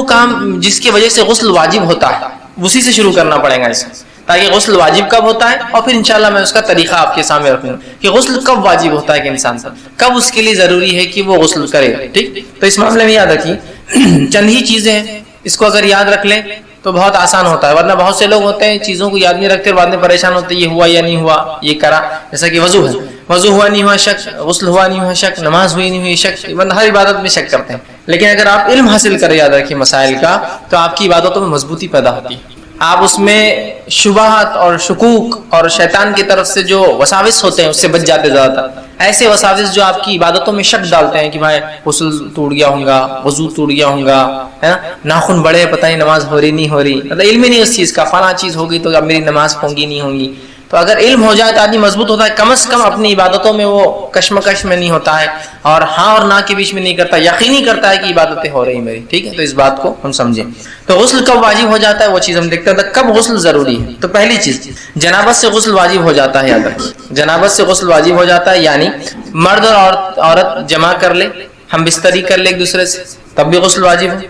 وہ کام جس کی وجہ سے غسل واجب ہوتا ہے اسی سے شروع کرنا پڑے گا اسے، تاکہ غسل واجب کب ہوتا ہے، اور پھر انشاءاللہ میں اس کا طریقہ آپ کے سامنے رکھوں گا کہ غسل کب واجب ہوتا ہے کہ انسان پر، کب اس کے لیے ضروری ہے کہ وہ غسل کرے. ٹھیک، تو اس معاملے میں یاد رکھیے چند ہی چیزیں ہیں، اس کو اگر یاد رکھ لیں تو بہت آسان ہوتا ہے، ورنہ بہت سے لوگ ہوتے ہیں چیزوں کو یاد نہیں رکھتے اور بعد میں پریشان ہوتے یہ ہوا یا نہیں ہوا، یہ کرا. جیسا کہ وضو ہے، وضو ہوا نہیں ہوا شک، غسل ہوا نہیں ہوا شک، نماز ہوئی نہیں ہوئی شک، ہر عبادت میں شک کرتے ہیں. لیکن اگر آپ علم حاصل کریں یاد رکھیے مسائل کا، تو آپ کی عبادتوں میں مضبوطی پیدا ہوتی ہے، آپ اس میں شبہات اور شکوک اور شیطان کی طرف سے جو وساوس ہوتے ہیں اس سے بچ جاتے زیادہ تر. ایسے وساوس جو آپ کی عبادتوں میں شک ڈالتے ہیں کہ بھائی غسل ٹوٹ گیا ہوگا، وضو ٹوٹ گیا ہوگا، ہے نا، ناخن بڑے پتہ نہیں نماز ہو رہی نہیں ہو رہی، مطلب علم ہی نہیں اس چیز کا، فلاں چیز ہوگی تو اب میری نماز ہونگی نہیں ہونگی. تو اگر علم ہو جائے تو آدمی مضبوط ہوتا ہے، کم از کم اپنی عبادتوں میں وہ کشمکش میں نہیں ہوتا ہے اور ہاں اور نہ کے بیچ میں نہیں کرتا، یقینی کرتا ہے کہ عبادتیں ہو رہی میری. ٹھیک ہے، تو اس بات کو ہم سمجھیں. تو غسل کب واجب ہو جاتا ہے وہ چیز ہم دیکھتے ہیں. کب غسل ضروری ہے؟ تو پہلی چیز جنابت سے غسل واجب ہو جاتا ہے. یاد رکھیے جنابت سے غسل واجب ہو جاتا ہے، یعنی مرد اور عورت جمع کر لے، ہم بستری کر لے ایک دوسرے سے، تب بھی غسل واجب ہے.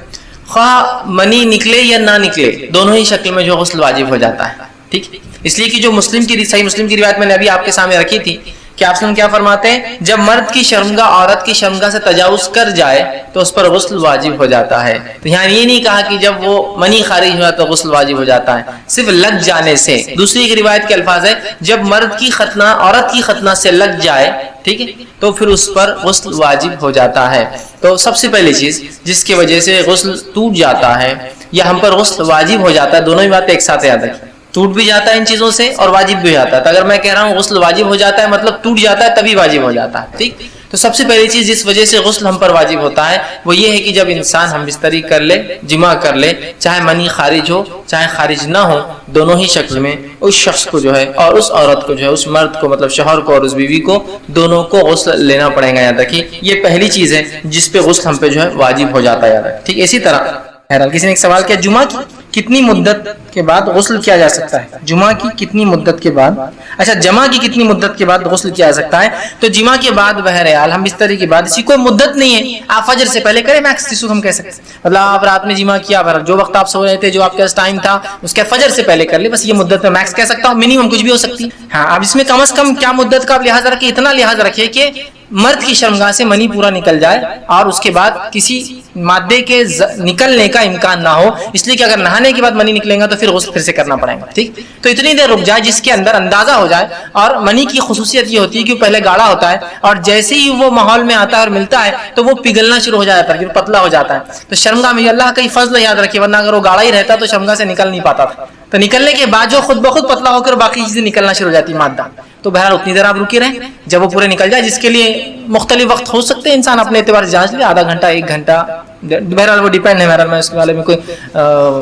خواہ منی نکلے یا نہ نکلے، دونوں ہی شکل میں جو غسل واجب ہو جاتا ہے. ٹھیک، اس لیے کہ جو صحیح مسلم کی روایت میں نے ابھی آپ کے سامنے رکھی تھی کہ آپ کیا فرماتے ہیں، جب مرد کی شرمگاہ عورت کی شرمگاہ سے تجاوز کر جائے تو اس پر غسل واجب ہو جاتا ہے. تو یہاں یہ نہیں کہا کہ جب وہ منی خارج ہوا تو غسل واجب ہو جاتا ہے، صرف لگ جانے سے. دوسری ایک روایت کے الفاظ ہے جب مرد کی ختنہ عورت کی ختنہ سے لگ جائے، ٹھیک ہے، تو پھر اس پر غسل واجب ہو جاتا ہے. تو سب سے پہلی چیز جس کی وجہ سے غسل ٹوٹ جاتا ہے یا ہم پر غسل واجب ہو جاتا ہے، دونوں ہی باتیں ایک ساتھ یاد رکھیں، ٹوٹ بھی جاتا ہے ان چیزوں سے اور واجب بھی ہو جاتا ہے. تو اگر میں کہہ رہا ہوں غسل واجب ہو جاتا ہے مطلب ٹوٹ جاتا ہے تبھی واجب ہو جاتا ہے. ٹھیک، تو سب سے پہلی چیز جس وجہ سے غسل ہم پر واجب ہوتا ہے وہ یہ ہے کہ جب انسان ہم بستری کر لے، جمع کر لے، چاہے منی خارج ہو چاہے خارج نہ ہو، دونوں ہی شکل میں اس شخص کو جو ہے اور اس عورت کو جو ہے، اس مرد کو مطلب شوہر کو اور اس بیوی کو، دونوں کو غسل لینا پڑے گا. یاد رکھیے یہ پہلی چیز ہے جس پہ غسل ہم پہ جو ہے واجب ہو جاتا ہے. یاد رکھیے. ٹھیک، اسی طرح کسی نے ایک سوال کیا جمعہ کی کتنی مدت کے بعد غسل کیا جا سکتا ہے؟ جمعہ کی کتنی مدت کے بعد، اچھا جمعہ کی کتنی مدت کے بعد غسل کیا جا سکتا ہے؟ تو جمعہ کے بعد بہرحال ہم بستری کے بعد، اسی کوئی مدت نہیں ہے، آپ فجر سے پہلے کریں میکس جس کو ہم کہہ سکتے ہیں، مطلب آپ رات میں جمعہ کیا، جو وقت آپ سو رہے تھے، جو آپ کے پاس ٹائم تھا اس کے فجر سے پہلے کر لیں، بس یہ مدت میں میکس کہہ سکتا ہوں. منیمم کچھ بھی ہو سکتی ہے. ہاں، اب اس میں کم از کم کیا مدت کا آپ لحاظ رکھیں، اتنا لحاظ رکھیے کہ مرد کی شرمگاہ سے منی پورا نکل جائے اور اس کے بعد کسی مادے کے نکلنے کا امکان نہ ہو، اس لیے کہ اگر نہانے کے بعد منی نکلے گا تو پھر غسل پھر سے کرنا پڑے گا. ٹھیک، تو اتنی دیر رک جائے جس کے اندر اندازہ ہو جائے. اور منی کی خصوصیت یہ ہوتی ہے کہ وہ پہلے گاڑھا ہوتا ہے اور جیسے ہی وہ ماحول میں آتا ہے اور ملتا ہے تو وہ پگھلنا شروع ہو جاتا ہے، پتلا ہو جاتا ہے. تو شرمگاہ میں اللہ کا ہی فضل یاد رکھیے، ورنہ اگر وہ گاڑھا ہی رہتا تو شرمگاہ سے نکل نہیں پاتا تھا. تو نکلنے کے بعد جو خود بخود پتلا ہو کر باقی چیزیں نکلنا شروع ہو جاتی مادہ. تو بہرحال اتنی دیر آپ رکے رہیں جب وہ پورے نکل جائے، جس کے لیے مختلف وقت ہو سکتے ہیں، انسان اپنے اعتبار سے جانچ لے، آدھا گھنٹہ، ایک گھنٹہ، بہرحال وہ ڈیپینڈ ہے. بہرحال میں اس کے بارے میں کوئی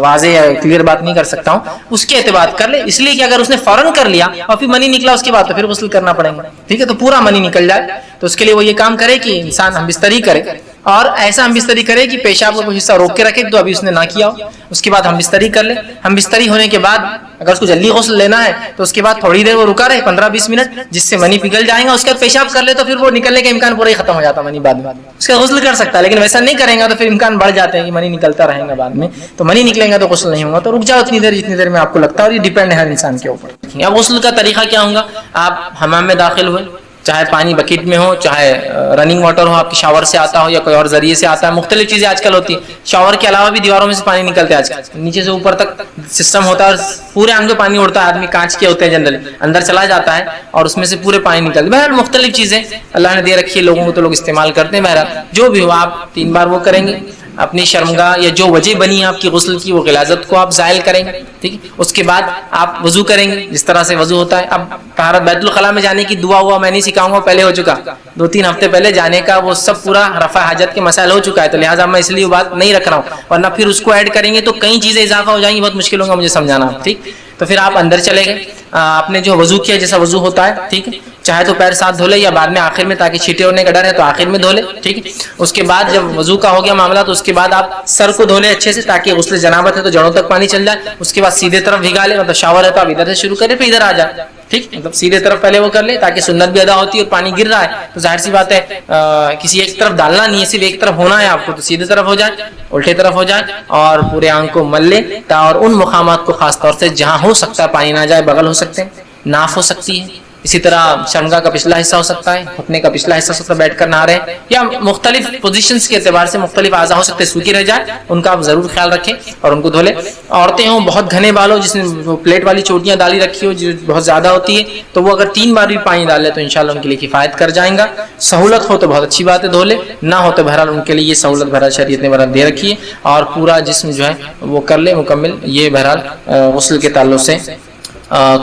واضح یا کلیئر بات نہیں کر سکتا ہوں، اس کے اعتبار کر لے. اس لیے کہ اگر اس نے فوراً کر لیا اور پھر منی نکلا اس کے بعد تو پھر غسل کرنا پڑے گا. ٹھیک ہے، تو پورا منی نکل جائے تو اس کے لیے وہ یہ کام کرے کہ انسان ہم بستری کرے، اور ایسا ہم بستری کرے کہ پیشاب کا کچھ حصہ روک کے رکھے تو ابھی اس نے نہ کیا ہو. اس کے بعد ہم بستری کر لے. ہم بستری ہونے کے بعد اگر اس کو جلدی غسل لینا ہے تو اس کے بعد تھوڑی دیر وہ رکا رہے 15-20 منٹ، جس سے منی پگھل جائے گا. اس کے بعد پیشاب کر لے تو پھر وہ نکلنے کا امکان پورا ہی ختم ہو جاتا ہے. منی بعد میں اس کا غسل کر سکتا ہے، لیکن ویسا نہیں کرے گا تو پھر امکان بڑھ جاتے ہیں کہ منی نکلتا رہے گا بعد میں. تو منی نکلے گا تو غسل نہیں ہوگا. تو رک جاؤ اتنی دیر جتنی دیر میں آپ کو لگتا ہے، اور یہ ڈیپینڈ ہے ہر انسان کے اوپر. اب غسل کا طریقہ کیا ہوگا؟ آپ حمام میں داخل ہوئے، چاہے پانی بکیٹ میں ہو، چاہے رننگ واٹر ہو، آپ کے شاور سے آتا ہو یا کوئی اور ذریعے سے آتا ہے. مختلف چیزیں آج کل ہوتی ہیں. شاور کے علاوہ بھی دیواروں میں سے پانی نکلتا ہے آج کل، نیچے سے اوپر تک سسٹم ہوتا ہے اور پورے آنگن پانی اڑتا ہے. آدمی کانچ کے ہوتے ہیں جنرلی، اندر چلا جاتا ہے اور اس میں سے پورے پانی نکلتے ہیں. بہرحال مختلف چیزیں اللہ نے دے رکھی ہے لوگوں کو، تو لوگ استعمال کرتے ہیں. بہرحال جو بھی ہو آپ 3 بار وہ کریں گے. اپنی شرمگاہ یا جو وجہ بنی ہے آپ کی غسل کی، وہ غلاظت کو آپ زائل کریں گے. ٹھیک ہے، اس کے بعد آپ وضو کریں گے جس طرح سے وضو ہوتا ہے. اب طہارت بیت الخلاء میں جانے کی دعا ہوا میں نہیں سکھاؤں گا، پہلے ہو چکا 2-3 ہفتے پہلے جانے کا، وہ سب پورا رفع حاجت کے مسائل ہو چکا ہے. تو لہٰذا میں اس لیے وہ بات نہیں رکھ رہا ہوں، ورنہ پھر اس کو ایڈ کریں گے تو کئی چیزیں اضافہ ہو جائیں گی، بہت مشکل ہوگا مجھے سمجھانا. ٹھیک، تو پھر آپ اندر چلے گئے، آپ نے جو وضو کیا جیسا وضو ہوتا ہے، ٹھیک ہے، چاہے تو پیر ساتھ دھو لے یا بعد میں آخر میں، تاکہ چھینٹے ہونے کا ڈر ہے تو آخر میں دھو لے. ٹھیک ہے، اس کے بعد جب وضو کا ہو گیا معاملہ تو اس کے بعد آپ سر کو دھو لے اچھے سے، تاکہ غسل جنابت ہے تو جڑوں تک پانی چل جائے. اس کے بعد سیدھے طرف بھگا لے، مطلب شاور ہے تو آپ ادھر سے شروع کریں پھر ادھر آ جائے. ٹھیک, مطلب سیدھے طرف پہلے وہ کر لے تاکہ سنت بھی ادا ہوتی ہے, اور پانی گر رہا ہے تو ظاہر سی بات ہے کسی ایک طرف ڈالنا نہیں ہے, صرف ایک طرف ہونا ہے آپ کو, تو سیدھے طرف ہو جائے, الٹے طرف ہو جائے, اور پورے آنکھ کو مل لے, اور ان مقامات کو خاص طور سے جہاں ہو سکتا ہے پانی نہ جائے, بغل ہو سکتے ہیں, ناف ہو سکتی ہے, اسی طرح شرمگاہ کا پچھلا حصہ ہو سکتا ہے, گھٹنے کا پچھلا حصہ ہو سکتا ہے, بیٹھ کر نہا رہے ہیں, یا مختلف پوزیشنز کے اعتبار سے مختلف اعضاء ہو سکتے ہیں سوکھی رہ جائے, ان کا آپ ضرور خیال رکھیں اور ان کو دھو لیں. عورتیں ہوں بہت گھنے بال ہو, جس نے پلیٹ والی چوٹیاں ڈالی رکھی ہو جو بہت زیادہ ہوتی ہے, تو وہ اگر 3 بار بھی پانی ڈال لے تو انشاءاللہ ان کے لیے کفایت کر جائیں گا. سہولت ہو تو بہت اچھی بات ہے, دھو لے, نہ ہو تو بہرحال ان کے لیے یہ سہولت بہرحال شریعت نے دے رکھی ہے, اور پورا جسم جو ہے وہ کر لے مکمل. یہ بہرحال غسل کے تعلق سے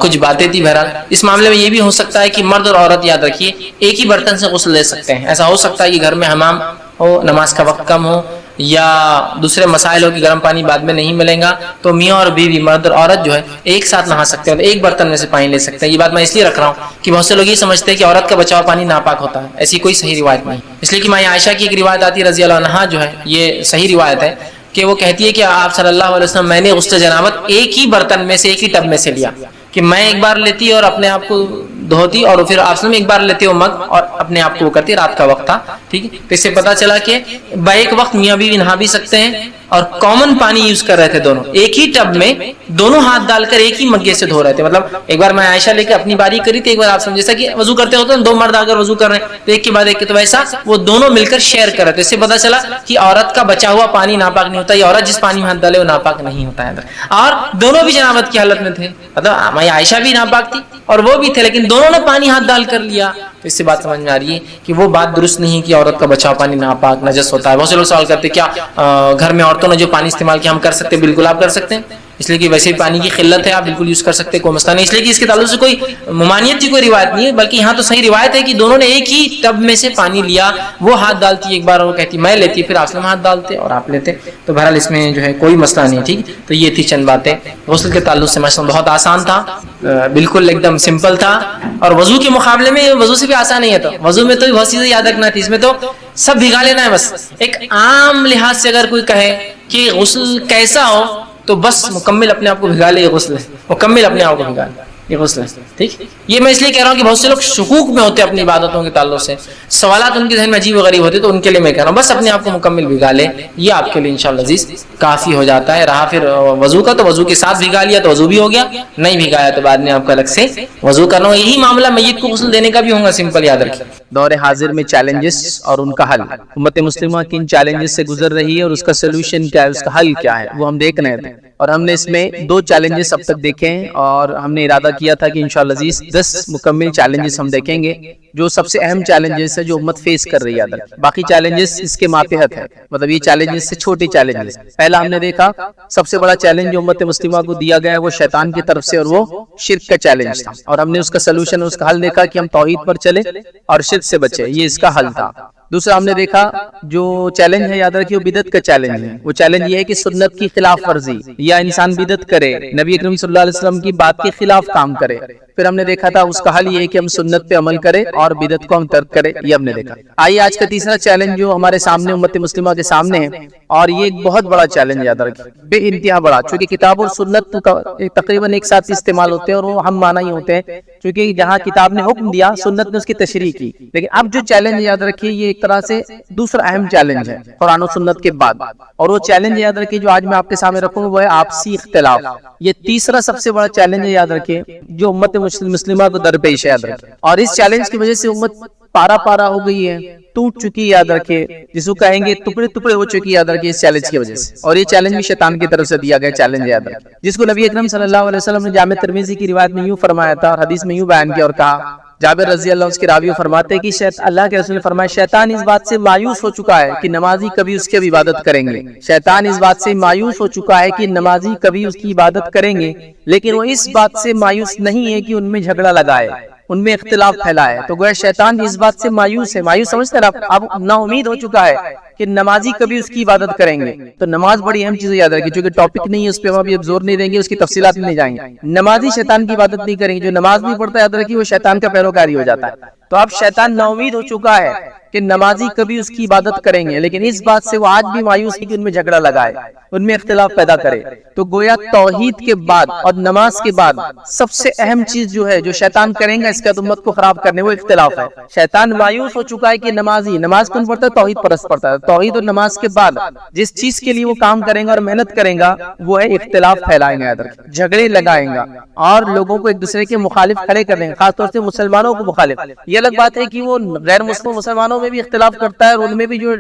کچھ باتیں تھی. بہرحال اس معاملے میں یہ بھی ہو سکتا ہے کہ مرد اور عورت یاد رکھیے ایک ہی برتن سے غسل لے سکتے ہیں. ایسا ہو سکتا ہے کہ گھر میں حمام ہو, نماز کا وقت کم ہو, یا دوسرے مسائل ہو کہ گرم پانی بعد میں نہیں ملے گا, تو میاں اور بیوی, مرد اور عورت جو ہے ایک ساتھ نہا سکتے ہیں, ایک برتن میں سے پانی لے سکتے ہیں. یہ بات میں اس لیے رکھ رہا ہوں کہ بہت سے لوگ یہ سمجھتے ہیں کہ عورت کا بچا ہوا پانی ناپاک ہوتا ہے. ایسی کوئی صحیح روایت نہیں, اس لیے کہ ماں عائشہ کی ایک روایت آتی ہے رضی اللہ عنہا, جو ہے یہ صحیح روایت ہے کہ وہ کہتی ہے کہ آپ صلی اللہ علیہ وسلم میں نے غسل جنابت ایک ہی برتن میں سے, ایک ہی ٹب میں سے لیا, کہ میں ایک بار لیتی اور اپنے آپ کو دھوتی, اور پھر آپ ایک بار لیتے ہو مگ اور اپنے آپ کو وہ کرتی. رات کا وقت تھا, ٹھیک ہے, تو اس سے پتا چلا کہ بیک وقت میاں بیوی نہا بھی سکتے ہیں, اور کامن پانی یوز کر رہے تھے دونوں, ایک ہی ٹب میں دونوں ہاتھ ڈال کر ایک ہی مگے سے دھو رہے تھے. مطلب ایک بار میں عائشہ لے کے اپنی باری کری تھی, ایک بار آپ سمجھ جیسا کہ وضو کرتے ہوتے ہیں 2 مرد اگر وضو کر رہے ہیں تو ایک کے بعد ایک, تو ویسا وہ دونوں مل کر شیئر کر رہے تھے. اس سے پتا چلا کہ عورت کا بچا ہوا پانی ناپاک نہیں ہوتا, یہ عورت جس پانی میں ہاتھ ڈالے وہ ناپاک نہیں ہوتا ہے. اور دونوں بھی جنابت کی حالت میں تھے, مطلب میں عائشہ بھی ناپاک تھی اور وہ بھی تھے, لیکن دونوں نے پانی ہاتھ ڈال کر لیا. تو اس سے بات سمجھ میں آ رہی ہے کہ وہ بات درست نہیں کہ عورت کا بچا پانی ناپاک نجس ہوتا ہے. بہت سے لوگ سوال کرتے ہیں کیا گھر میں عورتوں نے جو پانی استعمال کیا ہم کر سکتے ہیں؟ بالکل آپ کر سکتے ہیں, اس لیے کہ ویسے بھی پانی کی قلت ہے, آپ بالکل یوز کر سکتے ہیں, کوئی مسئلہ نہیں. اس لیے کہ اس کے تعلق سے کوئی ممانعت کی کوئی روایت نہیں ہے, بلکہ یہاں تو صحیح روایت ہے کہ دونوں نے ایک ہی ٹب میں سے پانی لیا, وہ ہاتھ ڈالتی ایک بار, وہ کہتی میں لیتی, پھر آپ ہاتھ ڈالتے اور آپ لیتے. تو بہرحال اس میں جو ہے کوئی مسئلہ نہیں. ٹھیک, تو یہ تھی چند باتیں غسل کے تعلق سے. ماشاءاللہ بہت آسان تھا, بالکل ایک دم سمپل تھا, اور وضو کے مقابلے میں وضو سے بھی آسان نہیں ہے. تو وضو میں تو بہت چیزیں یاد رکھنا تھی, اس میں تو سب بھگا لینا ہے بس. ایک عام لحاظ سے اگر کوئی کہے کہ غسل کیسا ہو تو بس مکمل اپنے آپ کو بھگا لے, یہ غسل ہے, مکمل اپنے آپ کو بھگا لے, یہ غسل ہے. ٹھیک, یہ میں اس لیے کہہ رہا ہوں کہ بہت سے لوگ شکوک میں ہوتے ہیں اپنی عبادتوں کے تعلق سے, سوالات ان کے ذہن میں عجیب و غریب ہوتے, تو ان کے لیے میں کہہ رہا ہوں بس اپنے آپ کو مکمل بھگا لے, یہ آپ کے لیے انشاءاللہ عزیز کافی ہو جاتا ہے. رہا پھر وضو کا, تو وضو کے ساتھ بھگا لیا تو وضو بھی ہو گیا, نہیں بھگایا تو بعد میں آپ کو الگ سے وضو کرنا. یہی معاملہ میت کو غسل دینے کا بھی ہوگا, سمپل یاد رکھیں. دور حاضر میں چیلنجز اور ان کا حل, امت مسلمہ کن چیلنجز سے گزر رہی ہے اور اس کا سولوشن کیا ہے, اس کا حل کیا ہے, وہ ہم دیکھ رہے تھے. اور ہم نے اس میں 2 چیلنجز اب تک دیکھے ہیں, اور ہم نے ارادہ کیا تھا کہ انشاءاللہ عزیز 10 مکمل چیلنجز ہم دیکھیں گے, جو سب سے اہم چیلنجز ہے جو امت فیس کر رہی ہے. باقی چیلنجز اس کے ماتحت ہیں, مطلب یہ چیلنجز سے چھوٹے چیلنجز. پہلا ہم نے دیکھا سب سے بڑا چیلنج جو امت مسلمہ کو دیا گیا ہے وہ شیطان کی طرف سے, اور وہ شرک کا چیلنج تھا, اور ہم نے اس کا سولوشن, اس کا حل دیکھا کہ ہم توحید پر چلے اور شرک سے بچے, یہ اس کا حل تھا. دوسرا ہم نے دیکھا جو چیلنج ہے یاد رکھیے وہ بدعت کا چیلنج ہے. وہ چیلنج یہ ہے کہ سنت کی خلاف ورزی, یا انسان بدعت کرے, نبی اکرم صلی اللہ علیہ وسلم کی بات کے خلاف کام کرے. پھر ہم نے دیکھا تھا اس کا حل یہ ہے کہ ہم سنت پہ عمل کریں اور بدعت کو ہم ترک کریں, یہ ہم نے دیکھا. آئیے آج کا تیسرا چیلنج جو ہمارے سامنے امت مسلمہ کے سامنے ہے, اور یہ ایک بہت بڑا چیلنج یاد رکھیے, بے انتہا بڑا, چونکہ کتاب اور سنت تقریباً ایک ساتھ استعمال ہوتے ہیں اور وہ ہم معنی ہی ہوتے ہیں, چونکہ جہاں کتاب نے حکم دیا سنت نے اس کی تشریح کی. لیکن اب جو چیلنج یاد رکھیے یہ ایک طرح سے دوسرا اہم چیلنج ہے قرآن و سنت کے بعد, اور وہ چیلنج یاد رکھیے جو آج میں آپ کے سامنے رکھوں گا وہ ہے آپسی اختلاف. یہ تیسرا سب سے بڑا چیلنج ہے یاد رکھیے جو امت مسلمہ کو درپیش ہے, یاد رکھیے. اور اس چیلنج کی وجہ سے امت پارا پارا ہو گئی ہے, ٹوٹ چکی, یاد رکھیے, جس کو کہیں گے ٹکڑے ٹکڑے ہو چکی, یاد رکھیے اس چیلنج کی وجہ سے. اور یہ چیلنج بھی شیطان کی طرف سے دیا گیا چیلنج, یاد رکھیے, جس کو نبی اکرم صلی اللہ علیہ وسلم نے جامع ترمذی کی روایت میں یوں فرمایا تھا اور حدیث میں یوں بیان کیا اور کہا. جابر رضی اللہ عنہ اس کے راوی فرماتے ہیں کہ اللہ کے رسول نے فرمایا شیطان اس بات سے مایوس ہو چکا ہے کہ نمازی کبھی اس کی عبادت کریں گے. شیطان اس بات سے مایوس ہو چکا ہے کہ نمازی کبھی اس کی عبادت کریں گے, لیکن وہ اس بات سے مایوس نہیں ہے کہ ان میں جھگڑا لگائے, ان میں اختلاف پھیلائے. تو گویا شیطان اس بات سے مایوس ہے, مایوس سمجھتے ہیں اب نا امید ہو چکا ہے کہ نمازی کبھی اس کی عبادت کریں گے. تو نماز بڑی اہم چیز یاد رکھیے، چونکہ ٹاپک نہیں ہے اس پہ ہم ابھی اب زور نہیں دیں گے، اس کی تفصیلات میں نہیں جائیں گے. نمازی شیطان کی عبادت نہیں کریں گے، جو نماز نہیں پڑھتا یاد رکھیے وہ شیطان کا پیروکاری ہو جاتا ہے. تو اب شیطان نا امید ہو چکا ہے کہ نمازی کبھی اس کی عبادت کریں گے، لیکن اس بات سے وہ آج بھی مایوس ہے کہ ان میں جھگڑا لگائے، ان میں اختلاف پیدا کرے. تو گویا توحید کے بعد اور نماز کے بعد سب سے اہم چیز جو ہے جو شیطان کریں گا اس کا امت کو خراب کرنے، وہ اختلاف ہے. شیطان مایوس ہو چکا ہے کہ نمازی نماز کون پڑھتا ہے؟ توحید پرست پڑھتا ہے. توحید اور نماز کے بعد جس چیز کے لیے وہ کام کریں گا اور محنت کریں گا وہ ہے اختلاف پھیلائیں گا، جھگڑے لگائیں گا اور لوگوں کو ایک دوسرے کے مخالف کھڑے کر دیں گے، خاص طور سے مسلمانوں کو مخالف. یہ الگ بات ہے کہ وہ غیر مسلم مسلمانوں میں بھی اختلاف کرتا ہے اور ان میں بھی جو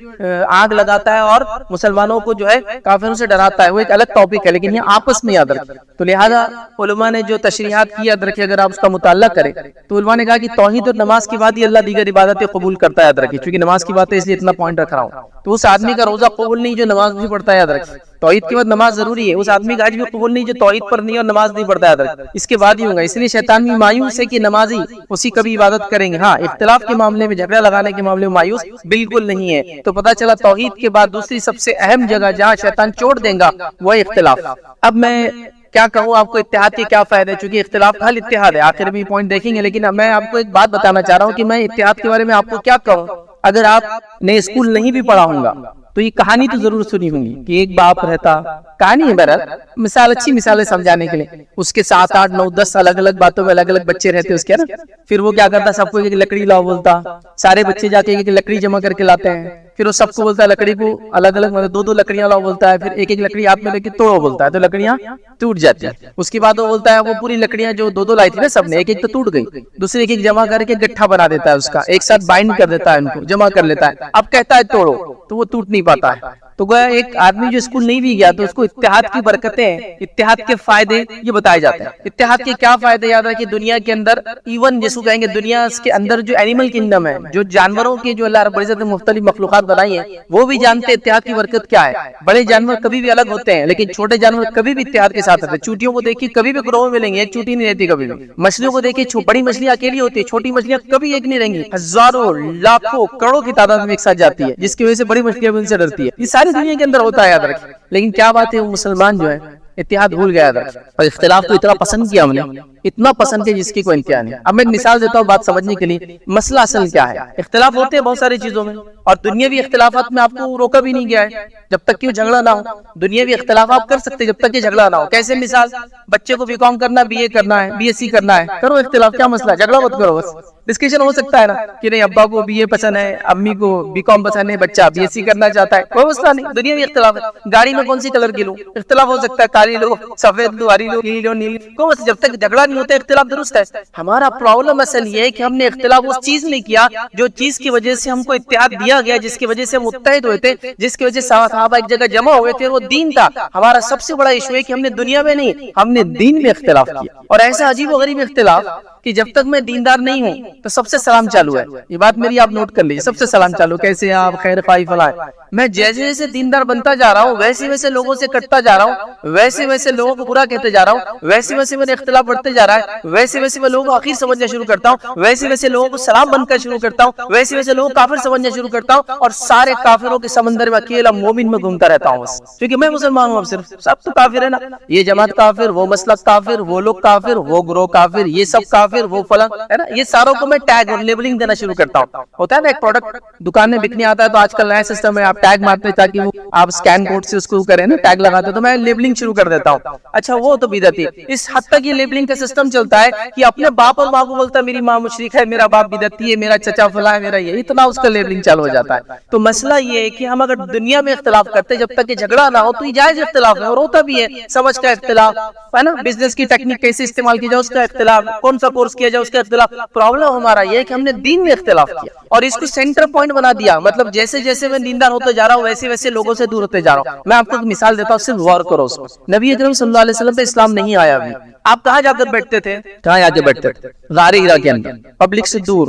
آگ لگاتا ہے اور مسلمانوں کو جو ہے کافروں سے ڈراتا ہے، وہ ایک الگ ٹاپک ہے، لیکن یہ آپس میں یاد رکھیں. تو لہذا علماء نے جو تشریحات کی یاد رکھیں، اگر آپ اس کا مطالعہ کریں تو علماء نے کہا کہ توحید اور نماز کی بات ہی اللہ دیگر عبادتیں قبول کرتا ہے، یاد رکھیں. چونکہ نماز کی بات ہے اس لیے اتنا پوائنٹ رکھ رہا ہوں. تو اس آدمی کا روزہ قبول نہیں جو نماز نہیں پڑھتا ہے، یاد رکھیں. توحید کے بعد نماز ضروری ہے. اس آدمی کا حج بھی قبول نہیں جو توحید پر نہیں اور نماز نہیں پڑھتا ہے، یاد رکھیں. اس کے بعد ہی ہوگا. اس لیے شیطان بھی مایوس ہے کہ نمازی اسی کبھی عبادت کریں گے. ہاں، اختلاف کے معاملے میں، جھگڑا لگانے کے معاملے میں مایوس بالکل نہیں ہے. تو پتہ چلا توحید کے بعد دوسری سب سے اہم جگہ جہاں شیطان چوٹ دے گا وہ ہے اختلاف. اب میں کیا کہوں آپ کو اتحاد کے کیا فائدے، چونکہ اختلاف کا حل اتحاد ہے. آخر میں پوائنٹ دیکھیں گے، لیکن میں آپ کو ایک بات بتانا چاہ رہا ہوں کہ میں اتحاد کے بارے میں آپ کو کیا کہوں. اگر آپ نے اسکول نہیں بھی پڑھا ہوں گا تو یہ کہانی تو ضرور سنی ہوں گی کہ ایک باپ رہتا، کہانی ہے بہرحال، مثال اچھی مثالیں سمجھانے کے لیے. اس کے 7 8 9 10 الگ الگ باتوں میں الگ الگ بچے رہتے اس کے نا. پھر وہ کیا کرتا، سب کو ایک لکڑی لاؤ بولتا. سارے بچے جا کے ایک لکڑی جمع کر کے لاتے ہیں. پھر وہ سب کو بولتا ہے لکڑی کو الگ الگ، مطلب 2 2 لکڑیاں لاؤ بولتا ہے. پھر ایک ایک لکڑی آپ میں لے کے توڑو بولتا ہے، تو لکڑیاں ٹوٹ جاتی ہیں. اس کے بعد وہ بولتا ہے وہ پوری لکڑیاں جو 2 2 لائی تھی نا سب نے، ایک ایک تو ٹوٹ گئی، دوسرے ایک ایک جمع کر کے گٹھا بنا دیتا ہے، اس کا ایک ساتھ بائنڈ کر دیتا ہے، ان کو جمع کر لیتا ہے. اب کہتا ہے توڑو، تو وہ ٹوٹ نہیں پاتا ہے. تو گویا ایک آدمی جو اسکول نہیں بھی گیا تو اس کو اتحاد کی برکتیں، اتحاد کے فائدے یہ بتائے جاتے ہیں. اتحاد کے کیا فائدے یاد رکھیں. دنیا کے اندر ایون جسو کہیں گے دنیا کے اندر جو اینیمل کنگڈم ہے، جو جانوروں کے جو اللہ رب العزت نے مختلف مخلوقات بنائی ہیں، وہ بھی جانتے ہیں اتحاد کی برکت کیا ہے. بڑے جانور کبھی بھی الگ ہوتے ہیں لیکن چھوٹے جانور کبھی بھی اتحاد کے ساتھ رہتے ہیں. چوٹیوں کو دیکھیے کبھی بھی گروہ میں ملیں گے، ایک چوٹی نہیں رہتی کبھی بھی. مچھلیوں کو دیکھیے بڑی مچھلیاں اکیلی ہوتی ہے، چھوٹی مچھلیاں کبھی ایک نہیں رہیں گی. ہزاروں لاکھوں کروڑوں کی تعداد میں ایک ساتھ جاتی ہے، جس کی وجہ سے بڑی مچھلیاں بھی ان سے ڈرتی ہے. یہ ساری دنیا کے اندر ہوتا ہے، یاد رکھیں. لیکن کیا بات ہے، وہ مسلمان جو ہے اتحاد بھول گیا تھا اور اختلاف کو اتنا پسند کیا ہم نے، اتنا پسند کیا جس کی کوئی انتہا نہیں. اب میں مثال دیتا ہوں بات سمجھنے کے لیے. مسئلہ اصل کیا ہے؟ اختلاف ہوتے ہیں بہت ساری چیزوں میں، اور دنیاوی اختلافات میں آپ کو روکا بھی نہیں گیا ہے جب تک کہ وہ جھگڑا نہ ہو. دنیاوی اختلاف آپ کر سکتے جب تک کہ جھگڑا نہ ہو. کیسے؟ مثال، بچے کو بی کام کرنا، بی اے کرنا ہے، بی ایس سی کرنا ہے، کرو اختلاف، کیا مسئلہ ہے؟ جھگڑا مت کرو، بس ڈسکشن ہو سکتا ہے نا کہ نہیں ابا کو بی اے پسند ہے، امی کو بی کام پسند ہے، بچہ بی ایس سی کرنا چاہتا ہے، کوئی مسئلہ نہیں. دنیاوی اختلاف ہے. گاڑی میں کون سی کلر کی لوں، اختلاف ہو سکتا ہے، کالی لو، سفید لو، ہری لو، پیلی لو، نیلی، کوئی مسئلہ. جب تک جھگڑا نہیں ہوتا اختلاف درست ہے. ہمارا پرابلم اصل یہ ہے کہ ہم نے اختلاف اس چیز نہیں کیا جو چیز کی وجہ سے ہم کو اتحاد دیا گیا، جس کی وجہ سے ہم متحد ہوئے تھے، جس کی وجہ سے صحابہ ایک جگہ جمع ہوئے تھے، وہ دین تھا. ہمارا سب سے بڑا ایشو ہے کہ ہم نے دنیا میں نہیں، ہم نے دین میں اختلاف کیا. اور ایسا عجیب و غریب اختلاف کہ جب تک میں دیندار نہیں ہوں تو سب سے سلام چالو ہے. یہ بات میری آپ نوٹ کر لیجیے، سب سے سلام چالو، کیسے آپ، خیر خواہ فلاں. میں جیسے جیسے دیندار بنتا جا رہا ہوں ویسے ویسے لوگوں سے کٹتا جا رہا ہوں، ویسے ویسے لوگوں کو برا کہتے جا رہا ہوں، ویسے ویسے میرے اختلاف بڑھتے جا رہا ہے، ویسے ویسے میں لوگوں کو حقیر سمجھنا شروع کرتا ہوں، ویسے ویسے لوگوں کو سلام بن کر شروع کرتا ہوں، ویسے ویسے لوگوں کو کافر سمجھنا شروع کرتا ہوں، اور سارے کافروں کے سمندر میں اکیلا مومن میں گھومتا رہتا ہوں بس. کیونکہ میں مسلمان ہوں، اب صرف سب تو کافر ہے نا، یہ جماعت کافر، وہ مسلک کافر، وہ لوگ کافر، وہ گروہ کافر، یہ سب کافر، وہ فلاں ہے نا. یہ ساروں کو میں ٹیگ اور لیبلنگ دینا شروع کرتا ہوں. ہوتا ہے نا ایک پروڈکٹ دکان میں بکنے آتا ہے تو آج کل نیا سسٹم ہے، آپ ٹیگ مارتے تاکہ وہ آپ اسکین کوڈ سے اس کو کریں نا، ٹیگ لگاتے تو میں لیبلنگ شروع کر دیتا ہوں. اچھا وہ تو بدعت ہے. اس حد تک یہ لیبلنگ کا سسٹم چلتا ہے کہ اپنے باپ اور ماں کو بولتا ہے میری ماں مشرک ہے، میرا باپ بدعتی ہے، میرا چچا فلاں ہے، میرا یہ، اتنا اس کا لیبلنگ چالو ہو جاتا ہے. تو مسئلہ یہ ہے کہ ہم اگر دنیا میں اختلاف کرتے جب تک کہ جھگڑا نہ ہو تو یہ جائز اختلاف ہے اور ہوتا بھی ہے. سمجھ کا اختلاف ہے نا، بزنس کی ٹیکنیک کیسے استعمال کی جائے اس کا اختلاف، کون سا کورس کیا جائے اس کا اختلاف. پرابلم ہمارا یہ ہے کہ ہم نے دین میں اختلاف کیا اور اس کو سینٹر پوائنٹ بنا دیا. مطلب جیسے جیسے میں دیندار ہوتا جا رہا ہوں ویسے ویسے لوگوں سے دور ہوتے جا رہا ہوں. میں آپ کو ایک مثال دیتا ہوں، صرف غور کرو اس کو. نبی اکرم صلی اللہ علیہ وسلم پہ اسلام نہیں آیا ابھی. آپ کہاں جا کر بیٹھتے تھے؟ کہاں جا کے بیٹھتے تھے؟ غار ہرا کے اندر، پبلک سے دور.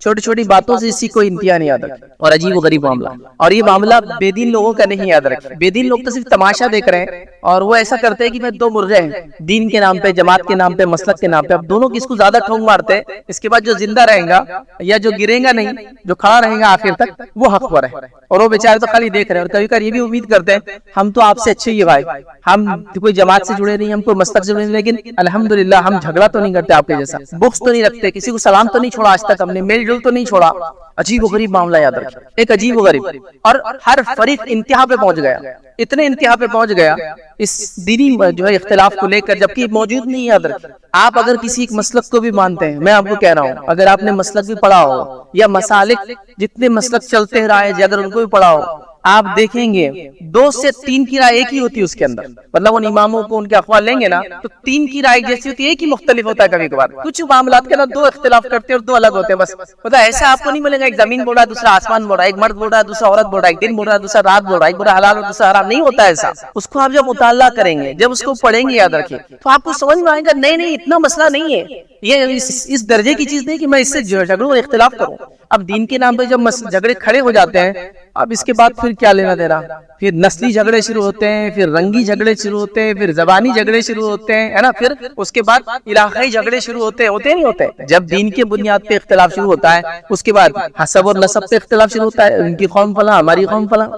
چھوٹی چھوٹی باتوں سے، اسی کو انتہا نہیں یاد رکھے. اور عجیب و غریب معاملہ، اور یہ معاملہ بے دین لوگوں کا نہیں یاد رکھے. بے دین لوگ تو صرف تماشا دیکھ رہے ہیں اور وہ ایسا کرتے ہیں کہ میں دو مرغے ہیں، دین کے نام پہ، جماعت کے نام پہ، مسلک کے نام پہ، اب دونوں کس کو زیادہ ٹھونگ مارتے ہیں، اس کے بعد جو زندہ رہے گا یا جو گرے گا نہیں، جو کھڑا رہے گا آخر تک، وہ حق پر ہے. اور وہ بیچارے تو خالی دیکھ رہے ہیں. اور کبھی کبھی یہ بھی امید کرتے ہیں ہم تو آپ سے اچھے ہی بھائی، ہم کوئی جماعت سے جڑے نہیں، ہم کوئی مسلک سے جڑے نہیں، لیکن الحمدللہ ہم جھگڑا تو نہیں کرتے آپ کے جیسا، بغض تو نہیں رکھتے، کسی کو سلام تو نہیں چھوڑا آج تک ہم نے، میل جول تو نہیں چھوڑا. عجیب و غریب معاملہ یاد رکھیں، ایک عجیب و غریب. اور ہر فریق انتہا پہ پہنچ گیا، اتنے انتہا پہ پہنچ گیا اس دینی جو ہے اختلاف کو لے کر، جبکہ موجود نہیں. یاد رکھیں آپ اگر کسی ایک مسلک کو بھی مانتے ہیں، میں آپ کو کہہ رہا ہوں اگر آپ نے مسلک بھی پڑھا ہو یا مسالک جتنے مسلک چلتے رہے اگر ان کو بھی پڑھا ہو، آپ دیکھیں گے 2 سے 3 کی رائے ایک ہی ہوتی ہے اس کے اندر. مطلب ان اماموں کو ان کے اقوال لیں گے نا تو 3 کی رائے جیسی ہوتی ہے، ایک ہی مختلف ہوتا ہے. کبھی کبھار کچھ معاملات کے نا 2 اختلاف کرتے ہیں اور 2 الگ ہوتے ہیں بس. پتہ ایسا آپ کو نہیں ملے گا ایک زمین بول رہا ہے دوسرا آسمان بول رہا ہے، ایک مرد بول رہا ہے دوسرا عورت بول رہا ہے، ایک دن بول رہا ہے دوسرا رات بول رہا ہے، ایک بول رہا ہے حلال اور دوسرا حرام. نہیں ہوتا ایسا. اس کو آپ جب مطالعہ کریں گے، جب اس کو پڑھیں گے، یاد رکھیں تو آپ کو سمجھ میں آئے گا نہیں اتنا مسئلہ نہیں ہے، یہ اس درجے کی چیز نہیں کہ میں اس سے جھگڑوں اور اختلاف کروں. اب دین کے نام پہ جب جھگڑے کھڑے ہو جاتے ہیں، اب اس کے بعد پھر کیا لینا دینا، پھر نسلی جھگڑے شروع ہوتے ہیں، پھر رنگی جھگڑے شروع ہوتے ہیں، پھر زبانی جھگڑے شروع ہوتے ہیں، ہے نا، پھر اس کے بعد علاقائی جھگڑے شروع ہوتے نہیں ہوتے. جب دین کے بنیاد پہ اختلاف شروع ہوتا ہے، اس کے بعد حسب اور نسب پہ اختلاف شروع ہوتا ہے، ان کی قوم فلاں ہماری قوم فلاں.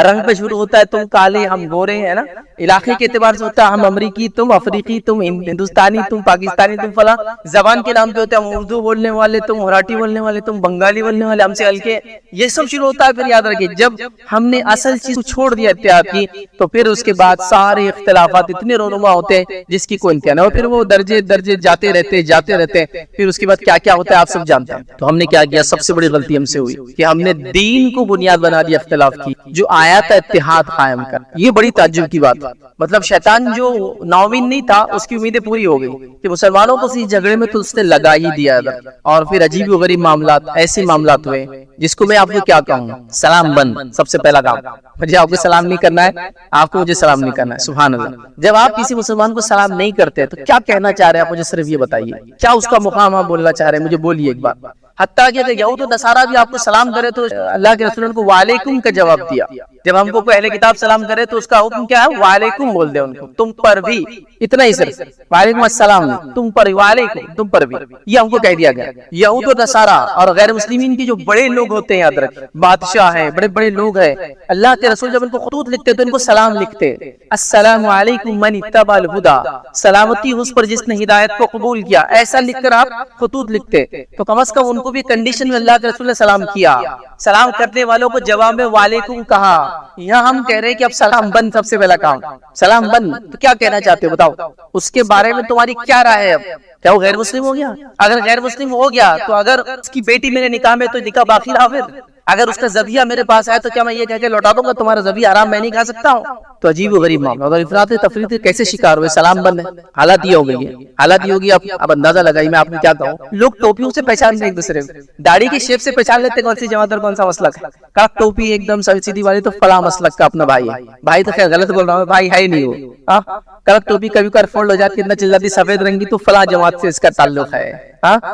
رنگ پہ شروع ہوتا ہے، تم کالے ہم گورے، ہے نا. علاقے کے اعتبار سے ہوتا ہے، ہم امریکی تم افریقی، تم ہندوستانی تم پاکستانی تم فلاں. زبان کے نام پہ ہوتا ہے، ہم اردو بولنے والے تم مراٹھی بولنے والے تم بنگالی بولنے والے ہم سے ہلکے. یہ سب شروع ہوتا ہے. پھر یاد رکھیے جب ہم نے اصل چیز چھوڑ دیا اتحاد کی، تو پھر اس کے بعد سارے اختلافات اتنے رونما ہوتے ہیں جس کی کوئی انتہا نہ ہو. پھر وہ درجے جاتے رہتے. پھر اس کے بعد کیا ہوتا ہے آپ سب جانتے ہیں. تو ہم نے کیا کیا، سب سے بڑی غلطی ہم سے ہوئی کہ ہم نے دین کو بنیاد بنا دیا اختلاف کی، جو آیا تھا اتحاد قائم کر. یہ بڑی تعجب کی بات. مطلب شیطان جو ناامید نہیں تھا اس کی امیدیں پوری ہو گئی کہ مسلمانوں کو اس جھگڑے میں تو اس نے لگا ہی دیا تھا. اور پھر عجیب و غریب معاملات، ایسے معاملات ہوئے جس کو میں آپ کو کیا کہوں، سلام بند. سب سے پہلا کام، مجھے آپ کو سلام نہیں کرنا ہے، آپ کو مجھے سلام نہیں کرنا ہے. سبحان اللہ. جب آپ کسی مسلمان کو سلام نہیں کرتے تو کیا کہنا چاہ رہے ہیں آپ مجھے صرف یہ بتائیے، کیا اس کا مقام آپ بولنا چاہ رہے ہیں، مجھے بولیے ایک بار. حتیٰ کہ یہود و نصارہ بھی آپ کو سلام کرے تو اللہ کے رسول نے کو وعلیکم کا جواب دیا. جب ہم کو کوئی اہل کتاب سلام کرے تو اس کا حکم کیا ہے، وعلیکم بول دے ان کو، تم پر بھی. اتنا ہی صرف، وعلیکم السلام تم پر، وعلیکم تم پر بھی، یہ ہم کو کہہ دیا گیا. یہود و نصارہ اور غیر مسلمین کے جو بڑے لوگ ہوتے ہیں، یاد رکھ، بادشاہ ہیں، بڑے لوگ ہیں، اللہ کے رسول جب ان کو خطوط لکھتے تو ان کو سلام لکھتے، السلام علیکم من اتبع الہدی، سلامتی اس پر جس نے ہدایت کو قبول کیا. ایسا لکھ کر آپ خطوط لکھتے تو کم از کم ان کو بھی کنڈیشن میں اللہ کے رسول نے سلام کیا. سلام کرنے والوں کو جواب میں وعلیکم کہا. یہاں ہم کہہ رہے ہیں کہ اب سلام بند. سب سے پہلا کام سلام بند. تو کیا کہنا چاہتے ہو بتاؤ، اس کے بارے میں تمہاری کیا رائے ہے؟ اب کیا وہ غیر مسلم ہو گیا؟ اگر غیر مسلم ہو گیا تو اگر اس کی بیٹی میرے نکاح میں تو نکاح باقی رہا. پھر اگر اس کا ذبیحہ میرے پاس آئے تو کیا میں یہ کہہ کے لوٹا دوں گا تمہارا ذبیحہ حرام میں نہیں کھا سکتا ہوں؟ تو عجیب و غریب معاملہ. اور افراط تفریط کیسے شکار ہوئے، سلام بند ہے. حالات یہ ہو گئی ہے، حالات یہ ہوگی. اب اندازہ لگائی میں آپ کو کیا کہوں، لوگ ٹوپیوں سے پہچانتے ہیں ایک دوسرے کو، داڑھی کی شیپ سے پہچان لیتے کون سی جماعت اور کون سا مسلک ہے. کڑک ٹوپی ایک دم سیدھی والی تو فلاں مسلک کا اپنا بھائی ہے. بھائی تو خیر غلط بول رہا ہوں، بھائی ہے ہی نہیں وہ. کڑک ٹوپی کبھی کبھار فولڈ ہو جاتی، اتنا چل جاتی سفید رنگ کی تو فلاں جماعت سے اس کا تعلق ہے.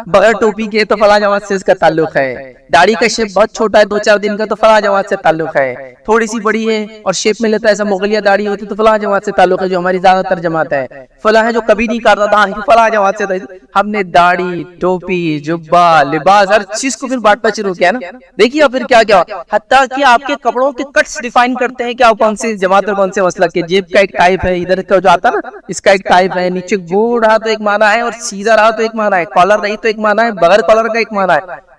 بغیر ٹوپی کے تو فلاں جماعت سے اس کا تعلق ہے. داڑھی کا شیپ بہت چھوٹا ہے 2-4 دن کا تو فلاں جماعت سے تعلق ہے. تھوڑی سی بڑی ہے اور شیپ میں لیتا ہے ایسا مغلیہ داڑھی ہوتی تو فلاں جماعت سے تعلق ہے، جو ہماری زیادہ تر جماعت ہے. فلاں ہے جو کبھی نہیں کرتا تھا فلاں جماعت سے. ہم نے داڑھی، ٹوپی، جبہ، لباس، ہر چیز کو پھر بانٹنا شروع کیا نا. دیکھیے پھر کیا حتیٰ کہ آپ کے کپڑوں کے کٹس ڈیفائن کرتے ہیں کہ آپ کون سی جماعت اور کون سے مسلک کے. جیب کا ایک ٹائپ ہے، ادھر کا جو آتا نا اس کا ایک ٹائپ ہے، نیچے گوڑ رہا تو ایک معنی ہے اور سیدھا رہا تو ایک معنی ہے، کالر رہی تو ایک معنی ہے، بغیر کالر کا ایک معنی ہے.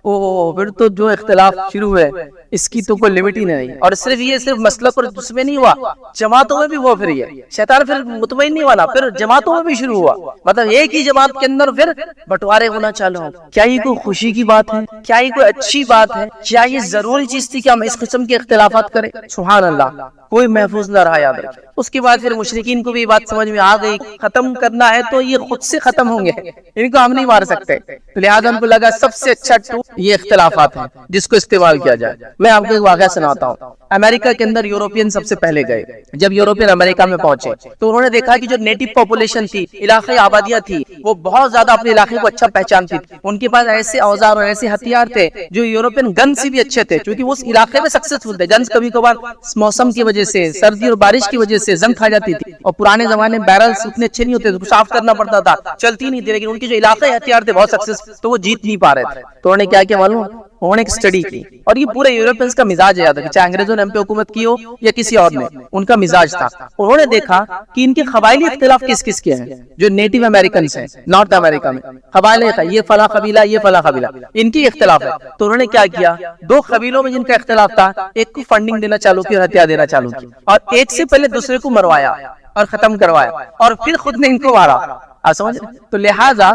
پھر تو جو اختلاف شروع ہے اس کی تو کوئی لمٹ ہی نہیں. اور صرف مسلک اور اس میں نہیں ہوا، جماعتوں میں بھی ہوا. پھر یہ شیطان پھر مطمئن نہیں والا، پھر جماعتوں میں بھی شروع ہوا. مطلب ایک ہی جماعت کے اندر پھر بٹوارے ہونا چالو. کیا یہ کوئی خوشی کی بات ہے؟ کیا یہ کوئی اچھی بات ہے؟ کیا یہ ضروری چیز تھی کہ ہم اس قسم کے اختلافات کریں؟ سبحان اللہ، کوئی محفوظ نہ رہا. یاد رکھیں اس کے بعد پھر مشرکین کو بھی بات سمجھ میں آ گئی ختم کرنا ہے تو یہ خود سے ختم ہوں گے، ان کو ہم نہیں مار سکتے، تو لہٰذا ان کو لگا سب سے اچھا ٹول یہ اختلافات ہیں جس کو استعمال کیا جائے۔ میں آپ کو ایک واقعہ سناتا ہوں۔ امریکہ کے اندر یورپین سب سے پہلے گئے، جب یورپین امریکہ میں پہنچے تو انہوں نے دیکھا کہ جو نیٹو پاپولیشن تھی، علاقائی آبادیاں تھی، وہ بہت زیادہ اپنے علاقے کو اچھا پہچانتی تھی، ان کے پاس ایسے اوزار اور ایسے ہتھیار تھے جو یورپین گن سے بھی اچھے تھے، کیونکہ وہ اس علاقے میں سکسیسفل تھے۔ گنز کبھی کبھار موسم کی وجہ سے، سردی اور بارش کی وجہ سے زنگ کھا جاتی تھی، اور پرانے زمانے میں بیرلز اتنے اچھے نہیں ہوتے تھے، صاف کرنا پڑتا تھا، چلتی نہیں تھی، لیکن ان کے جو علاقائی ہتھیار تھے بہت سکسیسفل، تو وہ جیت نہیں پا رہے تھے۔ تو انہوں نے کیا کیا معلوم؟ انہوں نے ایک سٹڈی کی، اور یہ پورے یورپینز کا مزاج ہے، چاہے انگریزوں نے ہم پہ حکومت کی ہو یا کسی اور نے، ان کا مزاج تھا۔ انہوں نے دیکھا کہ ان کے قبائلی اختلاف کس کس کے ہیں، جو نیٹو امریکنز ہیں نارتھ امریکہ میں، قبائل یہ فلاں قبیلہ یہ فلاں قبیلہ، ان کی اختلاف ہے۔ تو انہوں نے کیا کیا، دو قبیلوں میں جن کا اختلاف تھا، ایک کو فنڈنگ دینا چالو کی اور ہتھیار دینا چالو کی، اور ایک سے پہلے دوسرے کو مروایا اور ختم کروایا، اور پھر خود نے ان کو مارا۔ آپ سمجھ رہے؟ تو لہٰذا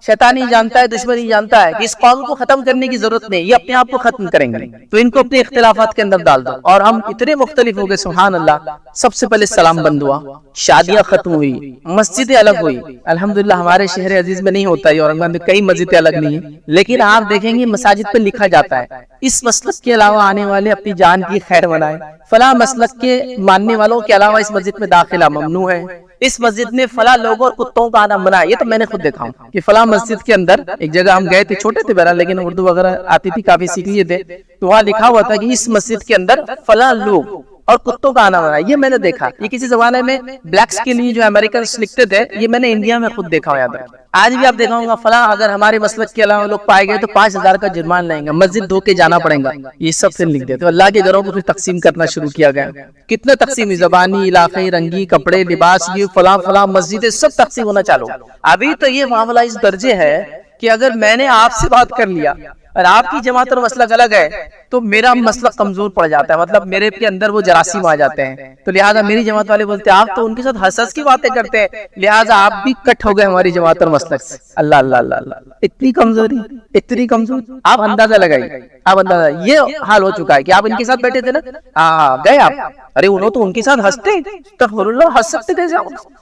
شیطان ہی جانتا ہے، دشمن ہی جانتا ہے کہ اس قوم کو ختم کرنے کی ضرورت نہیں، یہ اپنے آپ کو ختم کریں گے، تو ان کو اپنے اختلافات کے اندر ڈال دو۔ اور ہم اتنے مختلف ہو گئے، سبحان اللہ۔ سب سے پہلے سلام بند ہوا، شادیاں ختم ہوئی، مسجدیں الگ ہوئی۔ الحمدللہ ہمارے شہر عزیز میں نہیں ہوتا ہے، اور کئی مسجدیں الگ نہیں ہیں، لیکن آپ دیکھیں گے مساجد پہ لکھا جاتا ہے اس مسلک کے علاوہ آنے والے اپنی جان کی خیر منائیں، فلاں مسلک کے ماننے والوں کے علاوہ اس مسجد میں داخلہ ممنوع ہے، اس مسجد میں فلاں لوگوں اور کتوں کا آنا منع ہے۔ یہ تو میں نے خود دیکھا ہوں کہ فلاں مسجد کے اندر ایک جگہ ہم گئے تھے، چھوٹے تھے بہرحال، لیکن اردو وغیرہ آتی تھی، کافی سیکھ لیے تھے، تو وہاں لکھا ہوا تھا کہ اس مسجد کے اندر فلاں لوگ اور کتوں کا آنا منع ہے۔ یہ میں نے دیکھا، یہ کسی زمانے میں بلیکس کے لیے جو امریکنز لکھتے تھے، یہ میں نے انڈیا میں خود دیکھا ہوا تھا۔ آج بھی آپ دیکھا ہوگا فلاں اگر ہمارے مسلک کے علاوہ لوگ پائے گئے تو 5000 کا جرمان لیں گے، مسجد دھو کے جانا پڑے گا، یہ سب سے لکھ دیتے۔ اللہ کے گھروں کو پھر تقسیم کرنا شروع کیا گیا، کتنے تقسیمی، زبانی، علاقائی، رنگی، کپڑے، لباس، یہ فلاں فلاں مسجدیں سب تقسیم ہونا چالو۔ ابھی تو یہ معاملہ اس درجے ہے کہ اگر میں نے آپ سے بات کر لیا اور آپ کی جماعت اور مسلک الگ ہے تو میرا مسلک کمزور پڑ جاتا ہے، مطلب میرے کے اندر وہ جراثیم آ جاتے ہیں، تو لہٰذا میری جماعت والے بولتے ہیں آپ تو ان کے ساتھ ہنس کی باتیں کرتے ہیں، لہٰذا آپ بھی کٹ ہو گئے ہماری جماعت اور مسلک سے۔ اللہ اللہ اللہ اللہ، اتنی کمزوری، اتنی کمزور، آپ اندازہ لگائیے، آپ اندازہ، یہ حال ہو چکا ہے کہ آپ ان کے ساتھ بیٹھے تھے نا، گئے آپ، ارے انہوں تو ان کے ساتھ ہنستے، تغفر اللہ، ہنس سکتے تھے،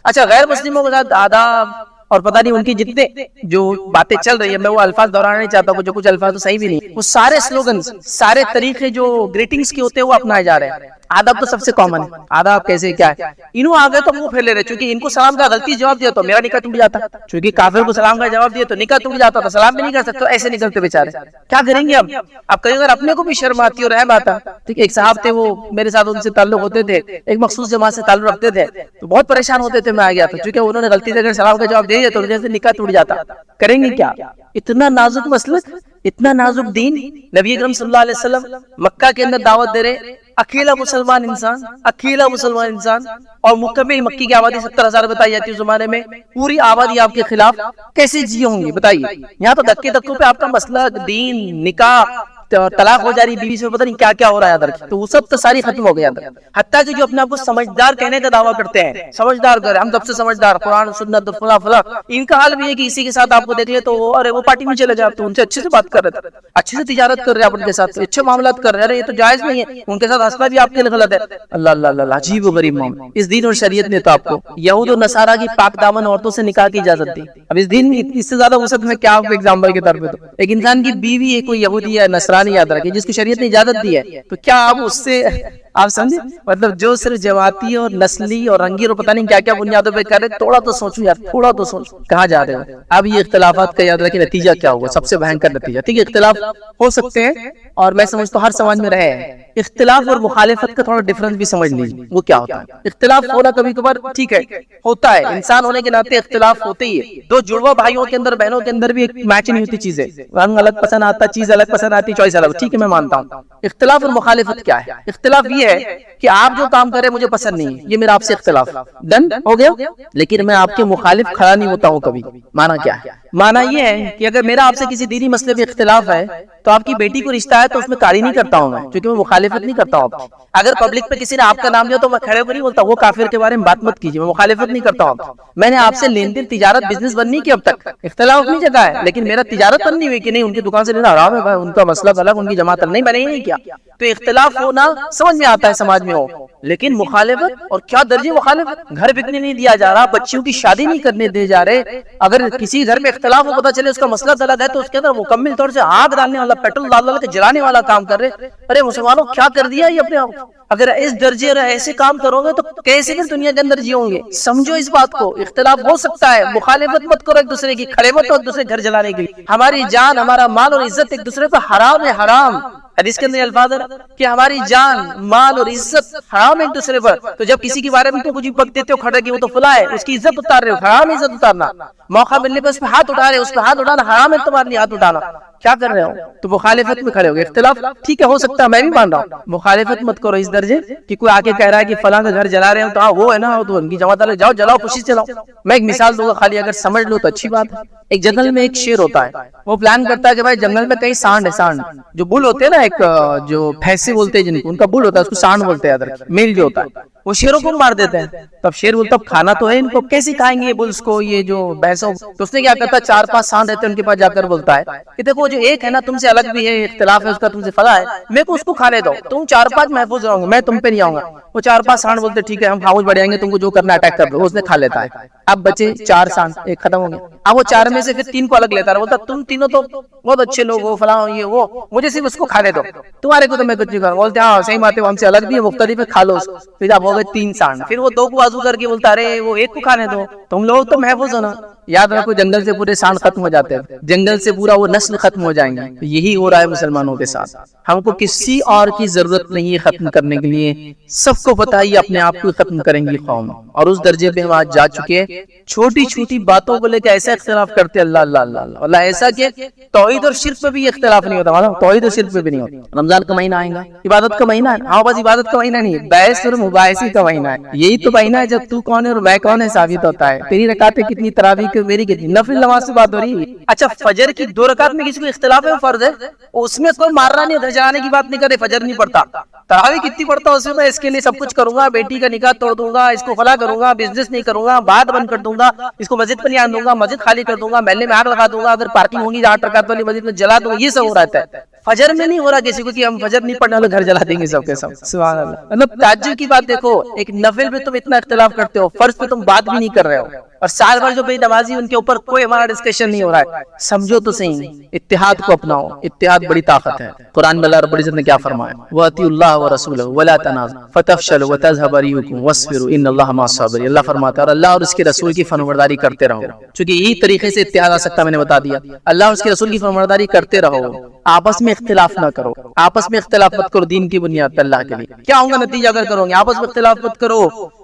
اچھا غیر مسلموں کے ساتھ آداب اور پتہ نہیں ان کی جتنے جو باتیں چل رہی ہیں، میں وہ الفاظ دہرانا نہیں چاہتا ہوں، جو کچھ الفاظ تو صحیح بھی نہیں، وہ سارے سلوگنز، سارے طریقے جو گریٹنگز کے ہوتے ہیں وہ اپنائے جا رہے ہیں۔ آداب تو سب سے کامن ہے، آداب کیسے کیا ہے، انہوں آ گئے تو وہ پھیلے رہے، چونکہ ان کو سلام کا غلطی جواب دیا تو میرا نکاح ٹوٹ جاتا، چونکہ کافر کو سلام کا جواب دیا تو نکاح ٹوٹ جاتا، تو سلام بھی نہیں کر سکتے، ایسے نکلتے بیچارے، کیا کریں گے اب کئی اگر اپنے کو بھی شرم آتی اور رحم آتا۔ ٹھیک ہے، ایک صاحب تھے، وہ میرے ساتھ ان سے تعلق ہوتے تھے، ایک مخصوص جماعت سے تعلق رکھتے تھے، تو بہت پریشان ہوتے تھے، میں آ گیا تھا، چونکہ انہوں نے غلطی سے اگر سلام کا جواب دے دیا تو جیسے نکاح ٹوٹ جاتا، کریں گے کیا؟ اتنا نازک مسلک، اتنا نازک دین، نبی اکرم صلی اللہ علیہ وسلم مکہ کے اندر دعوت دے رہے، اکیلا مسلمان انسان، اور مکہ میں مکی کی آبادی 70,000 بتائی جاتی ہے اس زمانے میں، پوری آبادی آپ کے خلاف، کیسے جی ہوں گے بتائیے؟ یہاں تو دھکے دھکوں پہ آپ کا مسئلہ دین، نکاح، طلاق ہو جا رہی، بیوی سے پتہ نہیں کیا کیا ہو رہا ہے ادھر، تو وہ سب تو ساری ختم ہو گیا ادھر۔ حتیٰ کہ جو اپنے آپ کو سمجھدار کہنے کا دعویٰ کرتے ہیں، سمجھدار کر ہم سب سے سمجھدار، قرآن سنت فلاں فلاں، ان کا حال بھی ہے کہ اسی کے ساتھ آپ کو دیکھ لے تو ارے وہ پارٹی میں چلے جائے، تو ان سے اچھے سے بات کر رہے تھے، اچھے سے تجارت کر رہے ہیں، آپ ان کے ساتھ اچھے معاملات کر رہے ہیں، ارے یہ تو جائز نہیں ہے، ان کے ساتھ ہنسنا بھی آپ کے لیے غلط ہے۔ اللہ اللہ اللہ، عجیب و غریب معاملہ۔ اس دین اور شریعت نے تو آپ کو یہود و نصارہ کی پاک دامن عورتوں سے نکاح کی اجازت دی۔ اب اس دین اس سے زیادہ وسعت میں کیا آپ کو ایگزامپل کے طور پہ، تو ایک انسان کی بیوی ہے کوئی یہودی یا نصرانی یاد رکھے جس کی شریعت نے اجازت دی ہے، تو کیا آپ اس سے، آپ سمجھے، مطلب جو صرف جماعتی اور نسلی اور رنگی اور پتہ نہیں کیا کیا بنیادوں پہ کر رہے، تھوڑا تو سوچو یار، تھوڑا تو سوچو کہاں جا رہے ہو۔ اب یہ اختلافات کا یاد رکھیں نتیجہ کیا ہوگا، سب سے بھینکر نتیجہ، ٹھیک ہے، اختلاف ہو سکتے ہیں، اور میں سمجھتا ہوں ہر سماج میں رہے ہیں، اختلاف اور مخالفت کا تھوڑا ڈفرنس بھی سمجھ لیجیے، وہ کیا ہوتا ہے۔ اختلاف ہونا کبھی کبھار ٹھیک ہے، ہوتا ہے، انسان ہونے کے ناطے اختلاف ہوتے ہی ہے، دو جڑواں بھائیوں کے اندر، بہنوں کے اندر بھی ایک میچ نہیں ہوتی چیزیں، رنگ الگ پسند آتا، چیز الگ پسند آتی، چوائس الگ، ٹھیک ہے میں مانتا ہوں۔ اختلاف اور مخالفت کیا ہے؟ اختلاف یہ ہے کہ آپ جو کام کرے مجھے پسند نہیں ہے، یہ میرا آپ سے اختلاف، ڈن ہو گیا، لیکن میں آپ کے مخالف کھڑا نہیں ہوتا ہوں کبھی۔ مانا کیا ہے؟ مانا یہ ہے کہ اگر میرا آپ سے کسی دینی مسئلے پہ اختلاف ہے تو آپ کی بیٹی کو رشتہ ہے تو اس میں کاری نہیں کرتا ہوں میں، کیونکہ میں مخالف مخالفت نہیں کرتا ہوں. اگر پبلک پہ کسی نے آپ کا نام لیا تو میں کھڑے ہو نہیں بولتا وہ کافر کے بارے میں بات مت کیجیے, میں مخالفت نہیں کرتا ہوں. میں نے آپ سے لین دین تجارت بزنس بننی کی اب تک, اختلاف اپنی جگہ ہے, لیکن میرا تجارت بننی ہوئی کہ نہیں ان کی دکان سے لینا حرام ہے, ان کا مسئلہ الگ, ان کی جماعت نہیں بنے ہی نہیں کیا. تو اختلاف ہونا سمجھ میں آتا ہے سماج میں ہو, لیکن مخالفت اور کیا درجے مخالفت, گھر بکنے نہیں دیا جا رہا, بچیوں کی شادی نہیں کرنے دے جا رہے. اگر کسی گھر میں اختلاف ہو پتا چلے اس کا مسئلہ الگ ہے تو اس کے اندر مکمل طور سے آگ ڈالنے والا, پیٹرول ڈال کے جلانے والا کام کر رہے. ارے مسلمانوں کیا کر دیا یہ اپنے آپ, اگر اس درجے ایسے کام کرو گے تو کیسے پھر دنیا کے اندر جیوں گے. سمجھو اس بات کو, اختلاف ہو سکتا ہے, مخالفت مت کرو ایک دوسرے کی, کھڑے مت ہو ایک دوسرے گھر جلانے کے لیے. ہماری جان, ہمارا مال اور عزت ایک دوسرے پہ حرام ہے, حرام. حدیث کے اندر الفاظ ہے کہ ہماری جان, مال اور عزت حرام ہے ایک دوسرے پر. تو جب کسی کے بارے میں تو کچھ بک دیتے ہو کھڑے کی وہ تو فلاں ہے, اس کی عزت اتار رہے ہو, حرام عزت اتارنا. موقع ملنے پہ اس پہ ہاتھ اٹھا رہے ہو, اس پہ ہاتھ اٹھانا حرام ہے تمہارے لیے, ہاتھ اٹھانا کیا کر رہے ہو. تو مخالفت میں کھڑے ہو گئے. اختلاف ٹھیک ہے ہو سکتا ہے, میں بھی مان رہا ہوں, مخالفت مت کرو اس درجے کہ کوئی آ کے کہہ رہا ہے کہ فلاں کا گھر جلا رہے ہو تو وہ ہے نا تو ان کی جماعت والے جاؤ جلاؤ خوشی سے جلاؤ. میں ایک مثال دوں گا خالی, اگر سمجھ لو تو اچھی بات ہے. ایک جنگل میں ایک شیر ہوتا ہے, وہ پلان کرتا ہے کہ بھائی جنگل میں کئی سانڈ ہے, سانڈ جو بل ہوتے ہیں نا, ایک جو بھینسے بولتے ہیں جن کو, ان کا بل ہوتا ہے اس کو سانڈ بولتے ہیں, ادھر میل جو ہوتا ہے, وہ شیروں کو مار دیتے ہیں. تب شیر بولتا اب کھانا تو ہے ان کو, کیسے کھائیں گے یہ بلس کو, یہ جو بھینسوں. تو اس نے کیا کرتا ہے, 4-5 سانڈ رہتے ہیں ان کے پاس جا کر بولتا ہے کہ دیکھو جو ایک ہے نا تم سے الگ بھی ہے, اختلاف ہے اس کا, تم سے فلاں ہے, میرے کو اس کو کھانے دو, تم 4-5 محفوظ رہو گے, میں تم پہ نہیں آؤں گا. وہ 4-5 سانڈ بولتے ٹھیک ہے ہم خاموش بڑھ جائیں گے, تم کو جو کرنا اٹیک کر دو. اس نے کھا لیتا ہے. اب بچے 4 سانڈ, ایک ختم ہو گیا. اب وہ 4 میں سے پھر 3 کو الگ لیتا ہے, بولتا تم تینوں تو بہت اچھے لوگ ہو, فلاں یہ وہ, مجھے صرف اس کو کھانے دو, تمہارے کو تو میں کچھ نہیں کروں. بولتے ہاں صحیح بات ہے, وہ ہم سے الگ بھی ہے, مختلف ہے, کھا لو اس کو. پھر اب ہو گئے 3 سانڈ, پھر وہ 2 کو بازو کر کے بولتا ارے وہ ایک کو کھانے دو, تم لوگ تو محفوظ ہو نا. یاد رکھو جنگل سے پورے سانڈ ختم ہو جاتے ہیں, جنگل سے پورا وہ نسل ختم ہو جائیں گے. یہی ہو رہا ہے مسلمانوں کے ساتھ. ہم کو کسی اور کی ضرورت نہیں ہے ختم کرنے کے لیے, سب کو پتہ ہے اپنے آپ کو ختم کریں گی قوم, اور اس درجے پہ ہم آج جا چکے ہیں. چھوٹی چھوٹی باتوں کو لے کے ایسا اختلاف کرتے, اللہ اللہ اللہ اللہ, ایسا کہ توحید اور شرک پہ بھی اختلاف نہیں ہوتا. مطلب توحید اور شرک پہ بھی نہیں ہوتا. رمضان کا مہینہ آئے گا, عبادت کا مہینہ ہے, ہاں بس عبادت کا مہینہ نہیں, بحث اور مباحثے کا مہینہ ہے. یہی تو مہینہ ہے جب تو کون ہے اور میں کون ہے ثابت ہوتا ہے. تیری رکعتیں کتنی, تراویح کی میری کتنی, نفل نماز سے بات ہو رہی ہے. اچھا فجر کی 2 رکعت میں کسی کو اختلاف ہے, وہ فرض ہے, اس میں کوئی مارنا نہیں, گھر جلانے کی بات نہیں کرے, فجر نہیں پڑتا. تراویح کتنی پڑھتا ہوں اس میں اس کے لیے سب کچھ کروں گا, بیٹی کا نکاح توڑ دوں گا, اس کو فلاں کروں گا, بزنس نہیں کروں گا, بات بند کر دوں گا, اس کو مسجد پر نہیں آنے دوں گا, مسجد خالی کر دوں گا, محلے میں آگ لگا دوں گا, اگر پارکنگ ہوگی 8 رکعت والی مسجد میں جلا دوں گا. یہ سب ہو رہتا ہے. فجر میں نہیں ہو رہا کسی کو کہ ہم فجر نہیں پڑھنے والے گھر جلا دیں گے سب کے سب. سبحان اللہ. مطلب تعجب کی بات دیکھو, ایک نفل پہ تم اتنا اختلاف کرتے ہو, فرض پہ تم بات بھی نہیں کر رہے ہو, اور سال بھر جو بے نمازی ان کے اوپر کوئی ہمارا ڈسکشن نہیں ہو رہا ہے. سمجھو تو صحیح, اتحاد کو اپناؤ, اتحاد بڑی طاقت ہے. قرآن میں اللہ رب العزت نے کیا فرمایا, وَأَطِيعُوا اللَّهَ وَرَسُولَهُ وَلَا تَنَازَعُوا فَتَفْشَلُوا وَتَذْهَبَ رِيحُكُمْ وَاصْبِرُوا إِنَّ اللَّهَ مَعَ الصَّابِرِينَ. اللہ فرماتا ہے اور اللہ اور اس کے رسول کی فرمانبرداری کرتے رہو, چونکہ یہی طریقے سے اتحاد آ سکتا, میں نے بتا دیا. اللہ اور اس کے رسول کی فرمانبرداری کرتے رہو, آپس میں اختلاف نہ کرو, آپس میں اختلاف مت کرو دین کی بنیاد پر. اللہ کے لیے کیا ہوگا نتیجہ اگر کرو گے, آپس میں اختلاف مت کرو.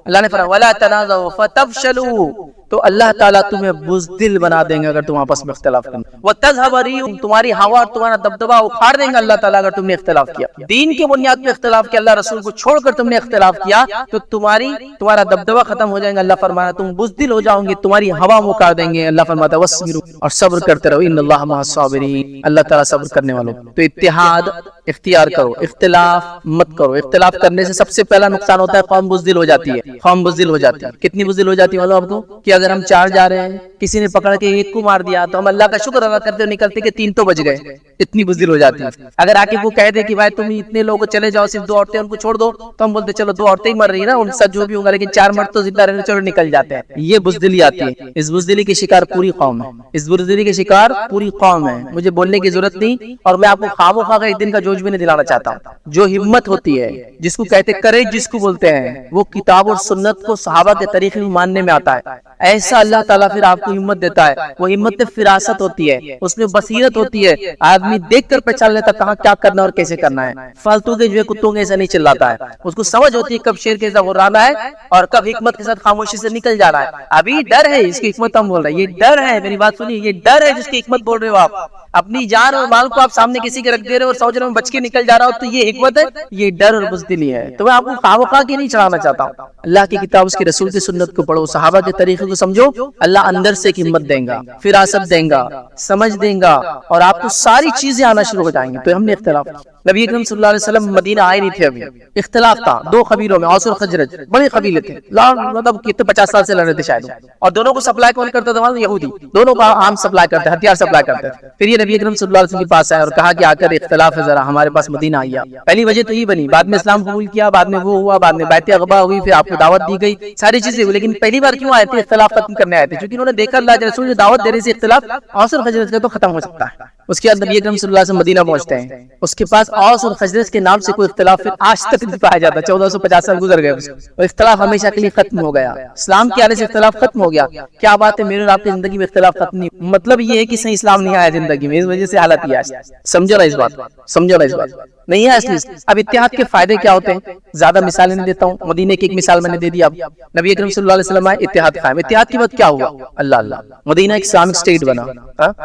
اللہ نے فرمایا وَلَا تَنَازَعُوا فَتَفْشَلُوا, تو اللہ تعالیٰ تمہیں بزدل بنا دیں گے اگر تم آپس میں اختلاف کرو. وَتَذْهَبَ رِيحُكُمْ, تمہاری ہوا اور تمہارا دبدبا اکھاڑ دیں گے اللہ تعالیٰ اگر تم نے اختلاف کیا. دین کی بنیاد پہ اختلاف کیا, اللہ رسول کو چھوڑ کر تم نے اختلاف کیا, تو تمہارا دبدبا ختم ہو جائے گا. اللہ فرمایا تم بزدل ہو جاؤ گے, تمہاری ہوا اکھاڑ دیں گے. اللہ فرماتا ہے وَاصْبِرُوا, اور صبر کرتے رہو, إِنَّ اللَّهَ مَعَ الصَّابِرِينَ, اللہ تعالیٰ صبر کرنے والوں. تو اتحاد اختیار کرو, اختلاف مت کرو. اختلاف کرنے سے سب سے پہلا نقصان ہوتا ہے قوم بزدل ہو جاتی ہے. قوم بزدل ہو جاتی ہے. کتنی بزدل ہو جاتی ہے معلوم آپ کو, کہ اگر ہم 4 جا رہے ہیں, کسی نے پکڑ کے 1 کو مار دیا تو ہم اللہ کا شکر ادا کرتے نکلتے کہ 3 تو بچ گئے. اتنی بزدل ہو جاتی ہے. اگر آ کے وہ کہہ دے کہ بھائی تم اتنے لوگ چلے جاؤ, صرف 2 عورتیں ان کو چھوڑ دو, تو ہم بولتے چلو 2 عورتیں ہی مر رہی ہیں نا, ان سے جو بھی ہوگا, لیکن 4 مرد تو زندہ رہنے, چلو نکل جاتے ہیں. یہ بزدلی آتی ہے. اس بزدلی کے شکار پوری قوم ہے, اس بزدلی کے شکار پوری قوم ہے. مجھے بولنے کی ضرورت نہیں, اور میں آپ کو خاموخواہ ایک دن کا جوش بھی نہیں دلانا چاہتا ہوں. جو ہمت ہوتی ہے, جس کو کہتے کرے, جس کو بولتے ہیں, وہ کتاب اور سنت کو صحابہ کے طریقے میں ماننے میں آتا ہے. ایسا اللہ تعالیٰ پھر آپ کو ہمت دیتا ہے. وہ ہمت میں فراست ہوتی ہے, اس میں بصیرت ہوتی ہے. آدمی دیکھ کر پہچان لیتا کہاں کیا کرنا اور کیسے کرنا ہے. فالتو کے جو ہے کتوں کے ایسا نہیں چلاتا ہے. اس کو سمجھ ہوتی ہے کب شیر کے ساتھ غرانا ہے اور کب حکمت کے ساتھ خاموشی سے نکل جانا ہے. ابھی ڈر ہے, اس کی حکمت ہم بول رہے ہیں, یہ ڈر ہے, میری بات سنیے, یہ ڈر ہے جس کی حکمت بول رہے ہو آپ. اپنی جان اور مال کو آپ سامنے کسی کے رکھ دے رہے ہو اور سوچ رہے ہو بچ کے نکل جا رہا ہو, تو یہ حکمت ہے, یہ ڈر اور بزدلی ہے. تو میں آپ کو خامخواہ کی نہیں چڑھانا چاہتا ہوں. اللہ کی کتاب, اس کے رسول کی سنت کو پڑھو, صحابہ کے طریقے کو کو سمجھو اللہ اندر سے ایک ہمت دیں گا، فراست دیں گا، سمجھ دیں گا، اور آپ کو ساری چیزیں آنا شروع ہو جائیں گی۔ تو ہم نے اختلاف، نبی اکرم صلی اللہ علیہ وسلم مدینہ آئے نہیں تھے، ابھی اختلاف تھا دو قبیلوں میں، اوس اور خزرج، بڑے قبیلے تھے، مطلب کتنے 50 سال سے لڑ رہے تھے شاید، اور دونوں کو سپلائی کون کرتا تھا؟ یہودی، دونوں کا عام سپلائی کرتے، ہتھیار سپلائی کرتے تھے۔ پھر یہ نبی اکرم صلی اللہ علیہ وسلم کے پاس آئے اور کہا کہ آ کر اختلاف ہے، ذرا ہمارے پاس مدینہ آئیے۔ پہلی وجہ تو یہ بنی، بعد میں اسلام قبول کیا، بعد میں وہ ہوا، بعد میں بیعت عقبہ ہوئی، پھر آپ کو دعوت دی گئی، ساری چیزیں ہوئی، لیکن پہلی بار کیوں آئے تھے؟ اختلاف ختم کرنے آئے تھے، کیونکہ انہوں نے دیکھا اللہ کے رسول جو دعوت دے رہے سے اختلاف اوس اور خزرج کا تو ختم ہو سکتا ہے۔ اس کے بعد نبی اکرم صلی اللہ علیہ وسلم مدینہ پہنچتے ہیں، اس کے پاس اوس اور خزرج کے نام سے کوئی اختلاف پھر آج تک نہیں پایا جاتا، 1450 سال گزر گئے، اور اختلاف ہمیشہ کے لیے ختم ہو گیا، اسلام کے آنے سے اختلاف ختم ہو گیا۔ کیا بات ہے، میرے اور آپ کی زندگی میں اختلاف ختم نہیں، مطلب یہ ہے کہ صحیح اسلام نہیں آیا زندگی میں، اس وجہ سے حالت یہ ہے۔ سمجھو نا اس بات، سمجھو نا اس بات، نہیں ہے اصلی۔ اب اتحاد کے فائدے کیا ہوتے ہیں؟ زیادہ مثالیں نہیں دیتا ہوں، مدینے کی ایک مثال میں نے دے دی۔ اب نبی اکرم صلی اللہ علیہ وسلم آئے، اتحاد قائم، اتحاد کے بعد کیا ہوا؟ اللہ اللہ، مدینہ ایک اسلامک اسٹیٹ بنا،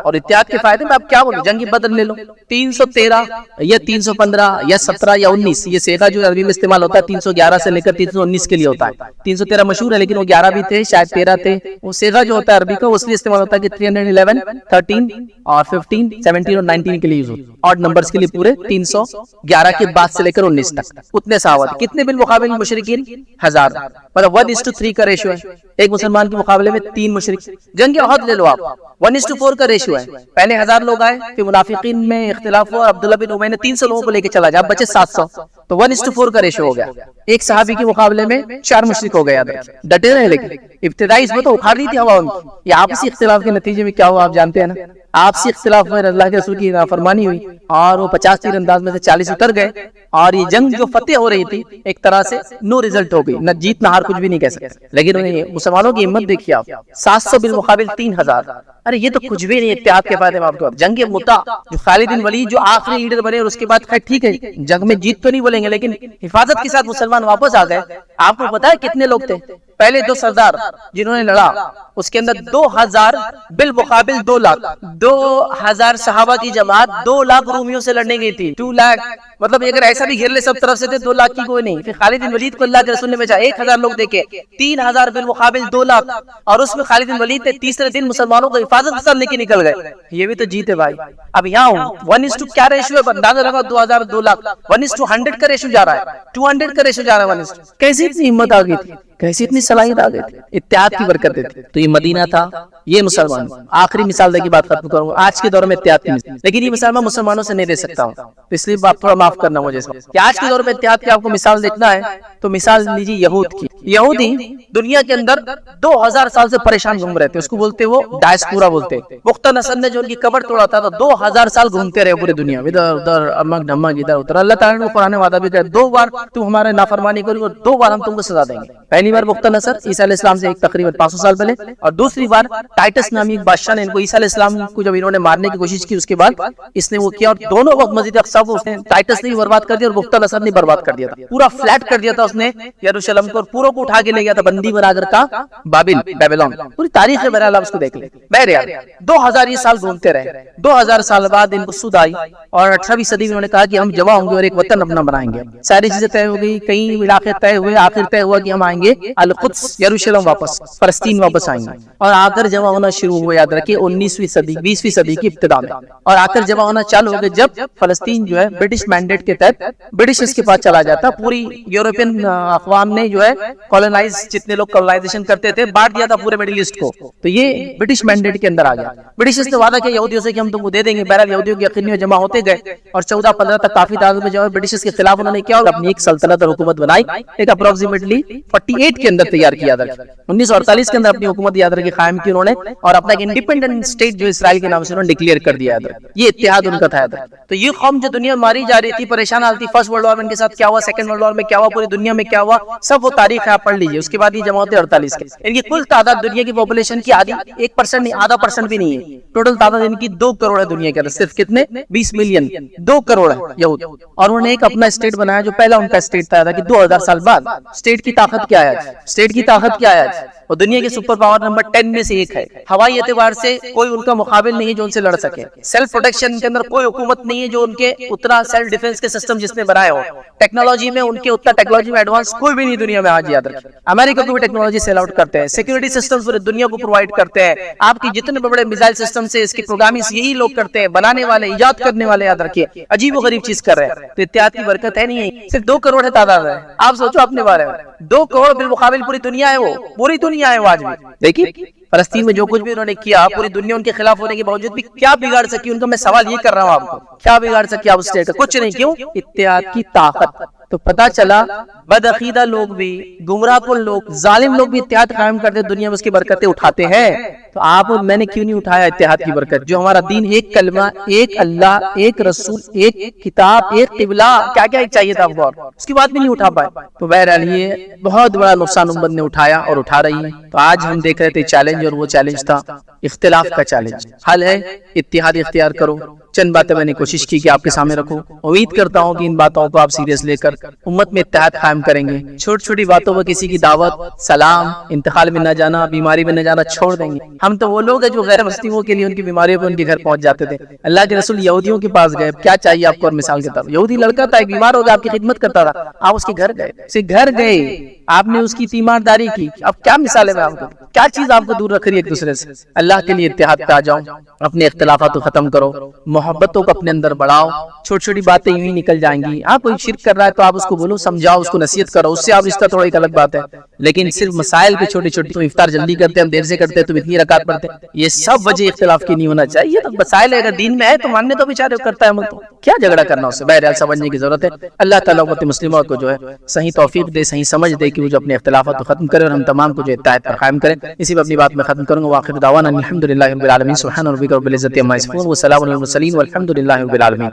اور اتحاد کے فائدے میں اب کیا بولوں، جنگ بدر لے لو، 313 یا 315 یا 17 یا 19، یہ صیغہ جو عربی میں استعمال ہوتا ہے 311 سے لے کر 319 کے لیے ہوتا ہے۔ 313 مشہور ہے، لیکن وہ 11 بھی تھے، شاید 13 تھے۔ وہ صیغہ جو ہوتا ہے عربی کا، اس لیے استعمال ہوتا ہے کہ 311 13 اور 15 17 اور 19 کے لیے یوز ہوتا ہے، اور نمبرز کے لیے پورے 311 کے بعد سے لے کر 19 تک اتنے صحابہ، کتنے بالمقابل مشرکین؟ 1000، مطلب 1:3 کا ریشو ہے، ایک مسلمان کے مقابلے میں 3 مشرک۔ جنگ احد لے لو آپ، 1:4 کا ریشو ہے، پہلے 1000 لوگ آئے، پھر منافقین میں اختلاف ہوا، عبداللہ بن ابی نے 300 لوگوں کو لے کے چلا جا، بچے 700، تو 1:4 کا ریشو ہو گیا۔ ایک صحابی کے مقابلے میں 4 مشرک ہو گیا، ڈٹے رہے، لیکن ابتدائی اس میں تو اکھاڑ رہی تھی ہوا ان کی۔ یہ آپسی اختلاف کے نتیجے میں کیا ہوا آپ جانتے ہیں نا، آپسی اختلاف میں اللہ کے رسول کی نافرمانی ہوئی، اور وہ 50 تیر انداز میں سے 40 اتر گئے، اور یہ جنگ جو فتح ہو رہی تھی ایک طرح سے نو ریزلٹ ہو گئی، نہ جیت نہ ہار، کچھ بھی نہیں کہہ سکتے۔ لیکن انہیں مسلمانوں کی ہمت دیکھیے آپ، 700 بالمقابل 3000، ارے یہ تو کچھ بھی نہیں، اتحاد کے فائدے میں آپ کو۔ جنگ متا جو خالد بن ولید جو آخری لیڈر بنے، اور اس کے بعد خیر ٹھیک ہے جنگ میں جیت تو نہیں بولیں گے، لیکن حفاظت کے ساتھ مسلمان واپس آ گئے۔ آپ کو پتا ہے کتنے لوگ تھے؟ پہلے 2 سردار جنہوں نے لڑا، اس کے اندر 2000 بالمقابل 2 لاکھ، 2000 صحابہ کی جماعت 2 لاکھ رومیوں سے لڑنے گئی تھی، 2 لاکھ، مطلب اگر ایسا بھی گھیر لے سب طرف سے تھے 2 لاکھ کی کوئی نہیں۔ پھر خالد بن ولید کو اللہ کے رسول نے بھیجا، 1000 لوگ دیکھے، 3000 بالمقابل 2 لاکھ، اور اس میں خالد بن ولید نے تیسرے دن مسلمانوں کو حفاظت کے ساتھ لے کے نکل گئے۔ یہ بھی تو جیتے بھائی۔ اب یہاں 1:2 کیا ریشو ہے؟ اندازہ لگا 2000 2 لاکھ، 1:100 کا ریشو جا رہا ہے، 200 کا ریشو جا رہا ہے 1:2۔ کیسی اتنی ہمت آ گئی تھی، کیسی اتنی صلاحیت آ گئی تھی؟ اتحاد کی برکت تھی۔ تو یہ مدینہ تھا، یہ مسلمان۔ آخری مثال دے کے بات ختم کروں گا، آج کے دور میں اتحاد کی مثال، لیکن یہ مثال میں مسلمانوں سے نہیں دے سکتا ہوں، تو اس لیے آپ تھوڑا معاف کرنا مجھے کہ آج کے دور میں اتحاد کی آپ کو مثال دیکھنا ہے تو مثال لیجیے یہود کی۔ یہودی دنیا کے اندر 2000 سال سے پریشان گھوم رہے تھے، اس کو بولتے وہ ڈائسپورا بولتے۔ بختہ نصر نے جو ان کی قبر توڑا تھا تو 2000 سال گھومتے رہے پوری دنیا میں، ادھر ادھر امک ڈھمک ادھر ادھر۔ اللہ تعالیٰ نے قرآن وعدہ بھی کیا، 2 بار تم ہمارے نافرمانی کرو اور 2 بار ہم تم کو سزا دیں گے۔ پہلی بار بختہ نصر عیسیٰ علیہ السلام سے ایک تقریباً 500 سال پہلے، اور دوسری بار ٹائٹس نامی ایک بادشاہ نے ان کو، عیسیٰ علیہ السلام کو جب انہوں نے مارنے کی کوشش کی، اس کے بعد اس نے وہ کیا، اور دونوں وقت مسجد اقصیٰ کو اس نے ٹائٹس نے برباد کر دیا اور بختہ نصر نے برباد کر دیا تھا، پورا فلیٹ کر دیا تھا اس نے یروشلم کو، اور پوروں کو اٹھا کے لے گیا تھا بندی بنا کر کا بیبلون۔ پوری تاریخ ہے، بہرحال آپ اس کو دیکھ لیں۔ بہرحال 2000 یہ سال گھومتے رہے، 2000 سال بعد ان کو سود آئی، اور 18ویں صدی میں انہوں نے کہا کہ ہم جمع ہوں گے اور ایک وطن اپنا بنائیں گے۔ ساری چیزیں طے ہو گئی، کئی علاقے طے ہوئے، آخر طے ہوا کہ ہم آئیں گے القدس، یروشلم واپس، فلسطین واپس آئیں گے، اور آ کر جمع ہونا شروع ہوا، یاد رکھیں 19ویں صدی 20ویں صدی کی ابتدا میں، اور آ کر جمع ہونا چالو ہو گئے جب فلسطین جو ہے برٹش مینڈیٹ کے تحت برٹش کے پاس چلا جاتا۔ پوری یورپین اقوام نے جو ہے کولونائز، جتنے لوگ کولونائزیشن کرتے تھے، بانٹ دیا تھا پورے مڈل ایسٹ کو، تو یہ برٹش مینڈیٹ کے اندر آ گیا۔ برٹش نے وعدہ کیا یہودیوں سے کہ ہم تم کو دے دیں گے، بہرحال یہودیوں کے یقین میں جمع ہوتے گئے، اور 1415 تک کافی تعداد میں جو ہے برٹش کے خلاف انہوں نے کیا، اپنی ایک سلطنت اور حکومت بنائی، ایک اپروکسیمیٹلی 48 کے اندر تیار کیا تھا، 1948 کے اندر اپنی حکومت یاد رکھے قائم کی انہوں نے، اور اپنا ایک انڈیپینڈنٹ اسٹیٹ جو اسرائیل کے نام سے انہوں نے ڈکلیئر کر دیا ہے۔ یہ اتحاد ان کا تھا۔ تو یہ قوم جو دنیا میں ماری جا رہی تھی، پریشان حال تھی، فرسٹ ورلڈ وار میں ان کے ساتھ کیا ہوا، سیکنڈ ورلڈ وار میں کیا ہوا، پوری دنیا میں کیا ہوا، سب وہ تاریخ ہے، آپ پڑھ لیجئے۔ اس کے بعد یہ جمع ہوتے 48 کے، ان کی کل تعداد دنیا کی پاپولیشن کی آدھی، 1% نہیں، آدھا % بھی نہیں ہے، ٹوٹل تعداد ان کی 2 کروڑ ہے دنیا کے اندر، صرف کتنے 20 ملین، 2 کروڑ ہے یہود، اور انہوں نے ایک اپنا اسٹیٹ بنایا جو پہلا ان کا اسٹیٹ تھا کہ 2000 سال بعد۔ اسٹیٹ کی طاقت کیا ہے؟ اسٹیٹ کی طاقت کیا ہے؟ اور دنیا کے سپر پاور نمبر 10 میں سے ایک ہے. ہوائی اعتبار سے کوئی ان کا مقابل نہیں ہے جو ان سے لڑ سکے. سیلف پروٹیکشن کے اندر کوئی حکومت نہیں ہے جو ان کے اتنا سیلف ڈیفنس کے سسٹم جس نے بنائے ہو. ٹیکنالوجی میں ان کے اتنا ٹیکنالوجی میں ایڈوانس کوئی بھی نہیں دنیا میں. آج یاد رکھیں امریکہ کو بھی ٹیکنالوجی سیل آؤٹ کرتے ہیں, سیکورٹی سسٹمز پورے دنیا کو پرووائڈ کرتے ہیں. آپ کی جتنے بڑے میزائل سسٹم سے اس کی پروگرامنگ یہی لوگ کرتے ہیں, بنانے والے, ایجاد کرنے والے. یاد رکھیے عجیب و غریب چیز کر رہے ہیں. تو اتحاد کی برکت ہے نہیں ہے, صرف 2 کروڑ ہے تعداد ہے. آپ سوچو اپنے بارے میں 2 کروڑ بالمقابل پوری دنیا ہے, وہ پوری دنیا ہے وہ. آج بھی دیکھیے فلسطین میں جو کچھ بھی انہوں نے کیا, پوری دنیا ان کے خلاف ہونے کے باوجود بھی کیا بگاڑ سکی ان کا؟ میں سوال یہ کر رہا ہوں آپ کو, کیا بگاڑ سکی آپ اسٹیٹ کا؟ کچھ نہیں. کیوں؟ اتحاد کی طاقت. تو پتا چلا بد عقیدہ لوگ بھی, گمراہ کن لوگ, ظالم لوگ بھی اتحاد قائم کرتے دنیا میں اس کی برکتیں اٹھاتے ہیں. تو آپ اور میں نے کیوں نہیں اٹھایا اتحاد کی برکت؟ جو ہمارا دین ایک کلمہ, ایک اللہ, ایک رسول, ایک کتاب, ایک قبلہ, کیا کیا چاہیے تھا آپ کو, اور اس کی بات بھی نہیں اٹھا پائے. تو بہرحال یہ بہت بڑا نقصان امت نے اٹھایا اور اٹھا رہی ہے. تو آج ہم دیکھ رہے تھے چیلنج, اور وہ چیلنج تھا اختلاف کا چیلنج. حل ہے اتحاد اختیار کرو. چند باتیں میں نے کوشش کی کہ آپ کے سامنے رکھوں. امید کرتا ہوں کہ ان باتوں کو آپ سیریس لے کر امت میں اتحاد قائم کریں گے. چھوٹی چھوٹی باتوں پر کسی کی دعوت, سلام, انتقال میں نہ جانا, بیماری میں نہ جانا چھوڑ دیں گے. ہم تو وہ لوگ ہیں جو غیر مسلموں کے لیے ان کی بیماریوں پہ ان کے گھر پہنچ جاتے تھے. اللہ کے رسول یہودیوں کے پاس گئے, کیا چاہیے آپ کو؟ اور مثال کے طور پر یہودی لڑکا تھا, ایک بیمار ہو گیا, آپ کی خدمت کرتا تھا, آپ اس کے گھر گئے, اسے گھر گئے, آپ نے اس کی تیمارداری کی. اب کیا مثال ہے میں آپ کو, کیا چیز آپ کو دور رکھ رہی ہے ایک دوسرے سے؟ اللہ کے لیے اتحاد پہ آ جاؤ, اپنے اختلافات کو ختم کرو, محبتوں کو اپنے اندر بڑھاؤ. چھوٹی چھوٹی باتیں یوں ہی نکل جائیں گی. آپ کوئی شرک کر رہا ہے تو آپ اس کو بولو, سمجھاؤ, اس کو نصیحت کرو, اس سے آپ رشتہ توڑو, ایک الگ بات ہے. لیکن صرف مسائل پہ چھوٹی چھوٹی, تم افطار جلدی کرتے ہیں, ہم دیر سے کرتے ہیں, تم اتنی رکعت پڑھتے ہیں, یہ سب وجہ اختلاف کی نہیں ہونا چاہیے. تو مسائل اگر دین میں ہے تو ماننے تو بیچارے کرتا ہے, تو کیا جھگڑا کرنا اس سے؟ بہرحال سمجھنے کی ضرورت ہے. اللہ تعالیٰ امت مسلمہ کو جو ہے صحیح توفیق دے, صحیح سمجھ دے کہ وہ جو اپنے اختلافات کو ختم کرے, اور ہم تمام کو جو اتحاد پر قائم کریں. اسی پر اپنی بات میں ختم کروں گا. وآخر دعوانا الحمدللہ رب العالمین. سبحان ربک رب العزۃ عما یصفون, وسلام علی المرسلین, والحمد للہ رب العالمین.